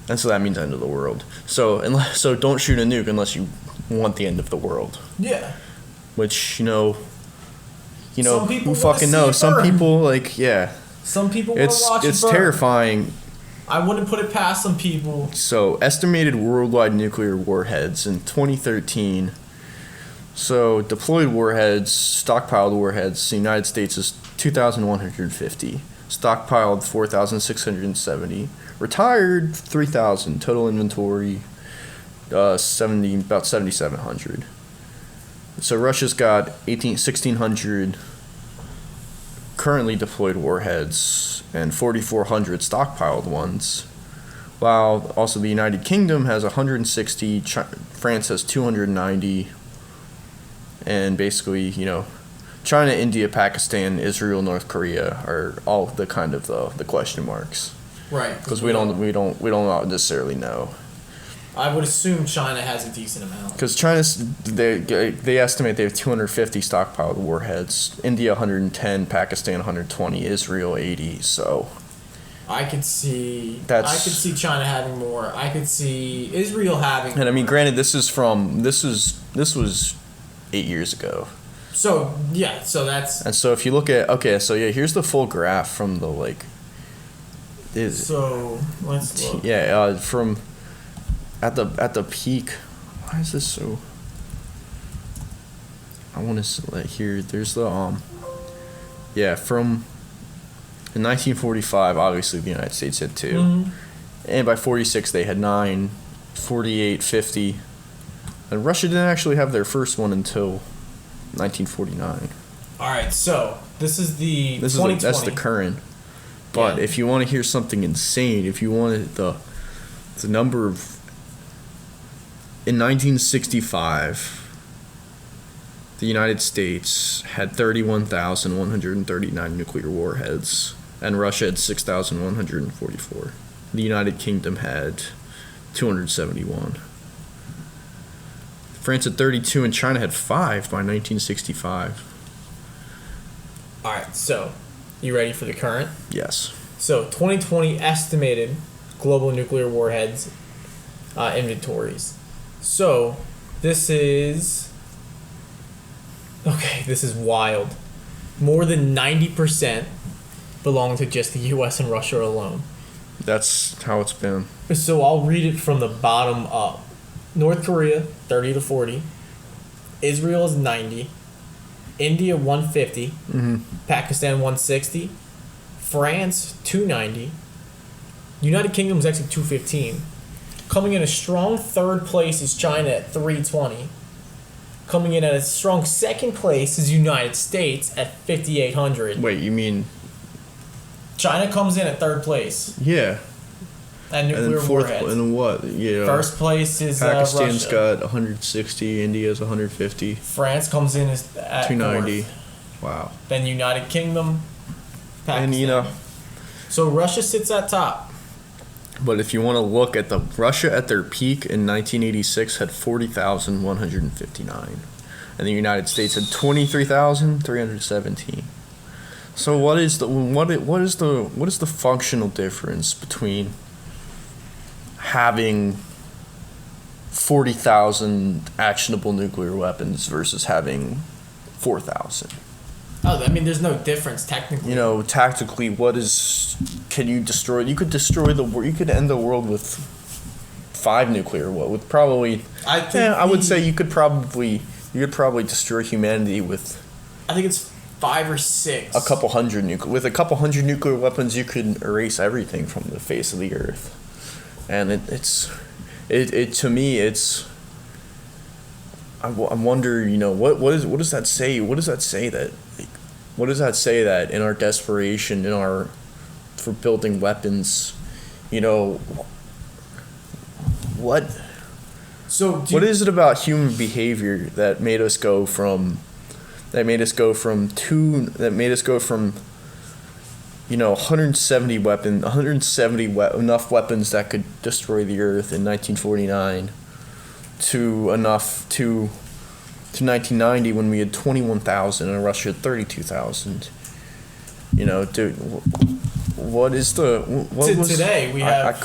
And so that means end of the world. So don't shoot a nuke unless you want the end of the world. Yeah. Which, you know, Some people who wanna fucking see knows? it Some burn. people like, yeah, Some people want to watch it's it burn. terrifying. I wouldn't put it past some people. So, estimated worldwide nuclear warheads in 2013. So, deployed warheads, stockpiled warheads, the United States is 2,150. Stockpiled 4,670. Retired 3,000. Total inventory about 7,700. So, Russia's got 1,600 currently deployed warheads and 4,400 stockpiled ones, while also the United Kingdom has 160, France has 290, and basically, you know, China, India, Pakistan, Israel, North Korea are all the kind of the question marks, Right. because we don't necessarily know. I would assume China has a decent amount. Because they estimate they have 250 stockpiled warheads. India 110, Pakistan 120, Israel 80. So I could see China having more. I could see Israel having. And I mean, granted, this was 8 years ago. So yeah, so that's. And so if you look at here's the full graph from the like. So let's look. Yeah, from. At the peak, why is this so? I want to select here. There's the from. In 1945, obviously the United States had 2, and by 46 they had 9, 48, 50, and Russia didn't actually have their first one until 1949. All right, so this is the. That's the current. But if you want to hear something insane, if you wanted the number of. In 1965, the United States had 31,139 nuclear warheads, and Russia had 6,144. The United Kingdom had 271. France had 32, and China had 5 by 1965. All right, so you ready for the current? Yes. So 2020 estimated global nuclear warheads inventories. So, this is wild. More than 90% belong to just the U.S. and Russia alone. That's how it's been. So, I'll read it from the bottom up. North Korea, 30 to 40. Israel is 90. India, 150. Pakistan, 160. France, 290. United Kingdom is actually 215. Coming in a strong third place is China at 320. Coming in at a strong second place is United States at 5,800. Wait, you mean? China comes in at third place. Yeah. And nuclear warheads. And what? Yeah. First place is Pakistan's Russia. got 160. India's 150. France comes in at 290. fourth. Wow. Then United Kingdom. Pakistan. And So Russia sits at top. But if you want to look at Russia at their peak in 1986 had 40,159, and the United States had 23,317. So what is the functional difference between having 40,000 actionable nuclear weapons versus having 4,000? Oh, I mean, there's no difference technically. You know, tactically, can you destroy? You could destroy you could end the world with 5 nuclear. With probably. I would say you could probably destroy humanity with. I think it's 5 or 6. A couple hundred with a couple hundred nuclear weapons, you could erase everything from the face of the earth, and to me it's. I wonder, you know, what does that say? What does that say that in our desperation, for building weapons, you know, what is it about human behavior that made us go from, you know, 170 enough weapons that could destroy the earth in 1949 to 1990 when we had 21,000 and Russia had 32,000. You know, dude, what is the today we have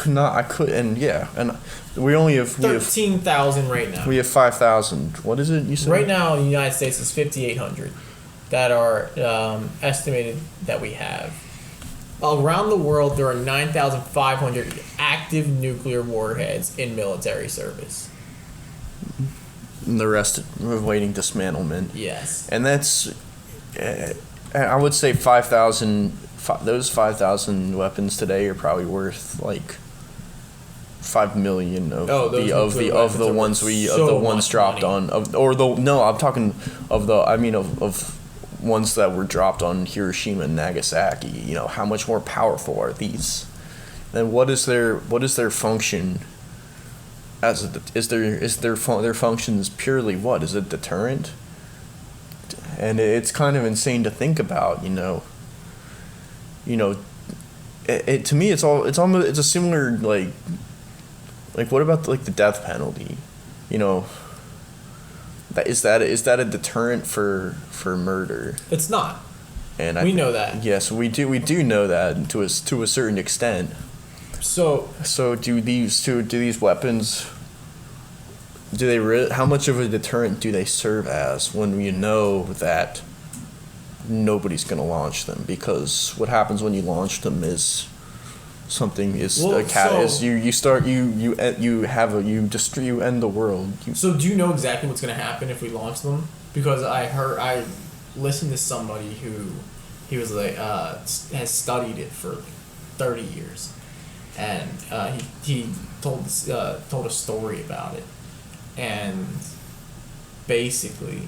and we only have 13,000 right now. We have 5,000. What is it you said? Right now, the United States is 5,800. that are estimated that we have. Around the world, there are 9,500 active nuclear warheads in military service. And the rest are awaiting dismantlement. Yes. And that's, I would say 5,000. Those 5,000 weapons today are probably worth like 5 million of the ones dropped money. I'm talking of ones that were dropped on Hiroshima and Nagasaki. You know, how much more powerful are these? And what is their function? Their function is purely what? Is it deterrent? And it's kind of insane to think about. It to me it's a similar like what about like the death penalty? Is that a deterrent for murder? It's not. And we know that. Yes, we do know that to a certain extent. So do these weapons, how much of a deterrent do they serve as when we know that nobody's going to launch them? Because what happens when you launch them is something you end the world. So do you know exactly what's going to happen if we launch them? Because I listened to somebody who he was like has studied it for 30 years, and he told a story about it, and basically,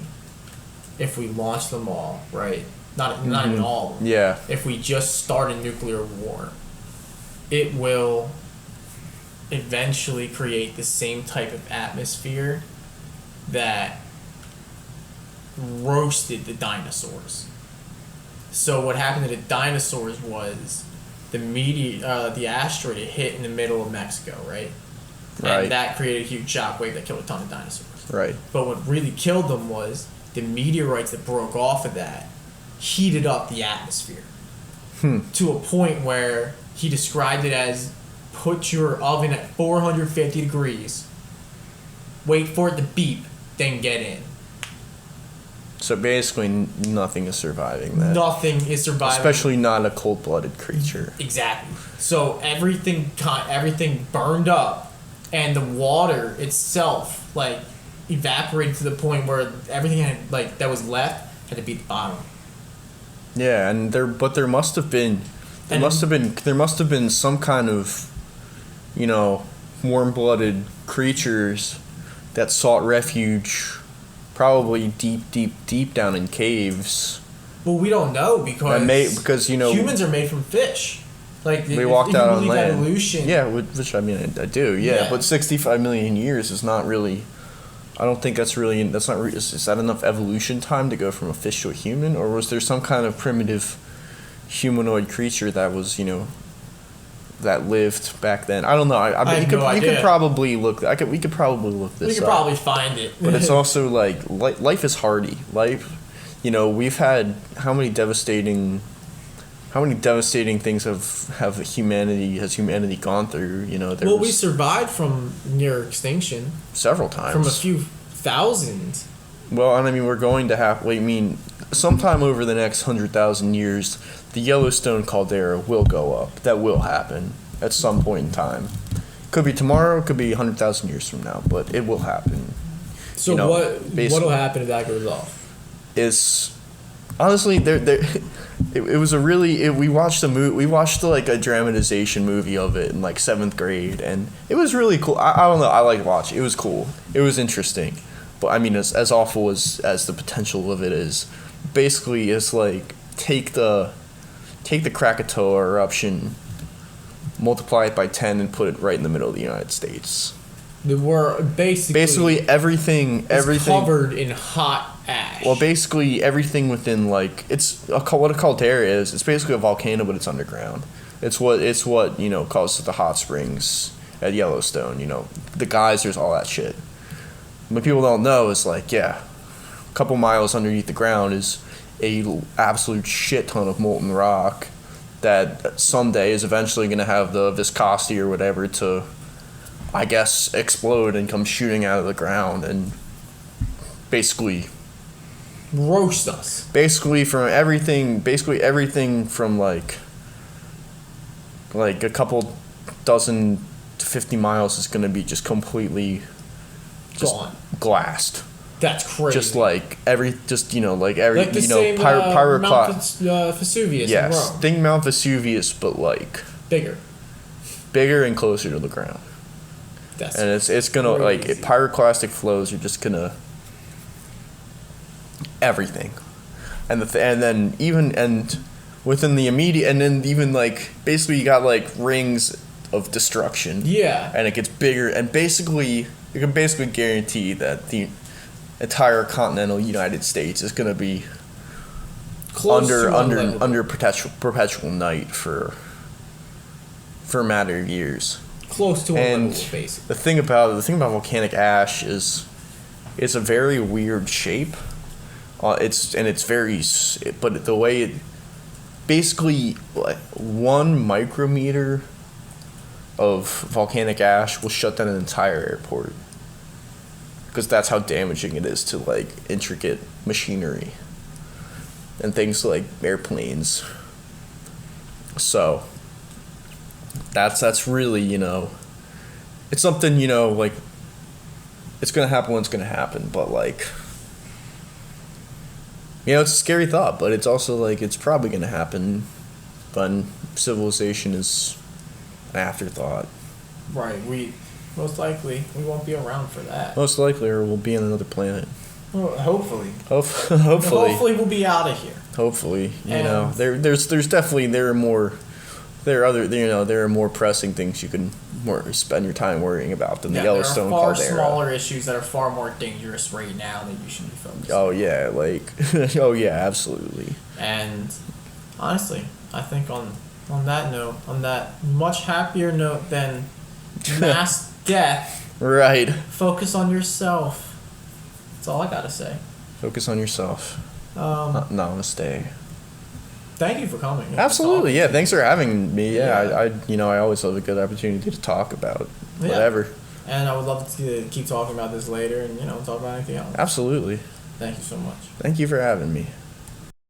if we launch them all, right? Not even all of them. Yeah. If we just start a nuclear war, it will eventually create the same type of atmosphere that roasted the dinosaurs. So what happened to the dinosaurs was the asteroid hit in the middle of Mexico, right? Right. And that created a huge shockwave that killed a ton of dinosaurs. Right. But what really killed them was the meteorites that broke off of that heated up the atmosphere to a point where he described it as put your oven at 450 degrees, wait for it to beep, then get in. So basically nothing is surviving that. Nothing is surviving. Especially not a cold-blooded creature. Exactly. So everything burned up, and the water itself evaporated to the point where everything that was left had to be at the bottom. Yeah, and there must have been some kind of, warm-blooded creatures that sought refuge, probably deep down in caves. Well, we don't know because humans are made from fish. We walked out on land. Evolution. Yeah, which I do. Yeah, but 65 million years is not really. I don't think that's not. Is that enough evolution time to go from a fish to a human, or was there some kind of primitive humanoid creature that was, that lived back then? I don't know. We could probably look this up. We could probably find it. But it's also life is hardy. Life, we've had how many devastating things has humanity gone through? We survived from near extinction several times. From a few thousand. Well, and we're going to have. Sometime over the next 100,000 years, the Yellowstone caldera will go up. That will happen at some point in time. Could be tomorrow. Could be 100,000 years from now. But it will happen. So what will happen if that goes off? Is honestly it was we watched a dramatization movie of it in 7th grade, and it was really cool. I don't know, I like watching it. It was cool, it was interesting, but as awful as the potential of it is, basically it's take the Krakatoa eruption, multiply it by 10 and put it right in the middle of the United States. We're basically everything covered in hot ash. Well, basically everything within what a caldera is. It's basically a volcano, but it's underground. It's what causes the hot springs at Yellowstone. The geysers, all that shit. What people don't know is a couple miles underneath the ground is a absolute shit ton of molten rock that someday is eventually going to have the viscosity or whatever to, I guess, explode and come shooting out of the ground and basically roast us. Basically everything from like a couple dozen to 50 miles is going to be just completely Gone. Glassed. That's crazy. Just like every like the same pyroclast. Mount Vesuvius Yes, in Rome. think Mount Vesuvius, but like Bigger and closer to the ground. That's And it's gonna crazy. like pyroclastic flows are just gonna everything, and then within the immediate, and then even like basically you got like rings of destruction. Yeah. And it gets bigger, and basically you can basically guarantee that the entire continental United States is gonna be Close to unlivable. under perpetual night for a matter of years. Close to And unlivable, basically. the thing about volcanic ash is it's a very weird shape. But the way it basically like 1 micrometer of volcanic ash will shut down an entire airport, because that's how damaging it is to like intricate machinery and things like airplanes. So that's really, it's something, like it's gonna happen when it's gonna happen, but like, it's a scary thought, but it's also like it's probably gonna happen when civilization is an afterthought. Right. Most likely we won't be around for that. Most likely, or we'll be on another planet. Well, hopefully. Hopefully. Hopefully we'll be out of here. Hopefully, And- there's definitely there are more pressing things you can spend your time worrying about than the Yellowstone there are far caldera. smaller issues that are far more dangerous right now that you should be focused on. Oh yeah, oh yeah, absolutely. And honestly, I think on that note, on that much happier note than mass death, Right. focus on yourself. That's all I gotta say. Focus on yourself. Namaste. Thank you for coming. Absolutely, yeah. Thanks for having me. Yeah, Yeah. I always love a good opportunity to talk about Yeah. whatever. And I would love to keep talking about this later and talk about anything else. Absolutely. Thank you so much. Thank you for having me.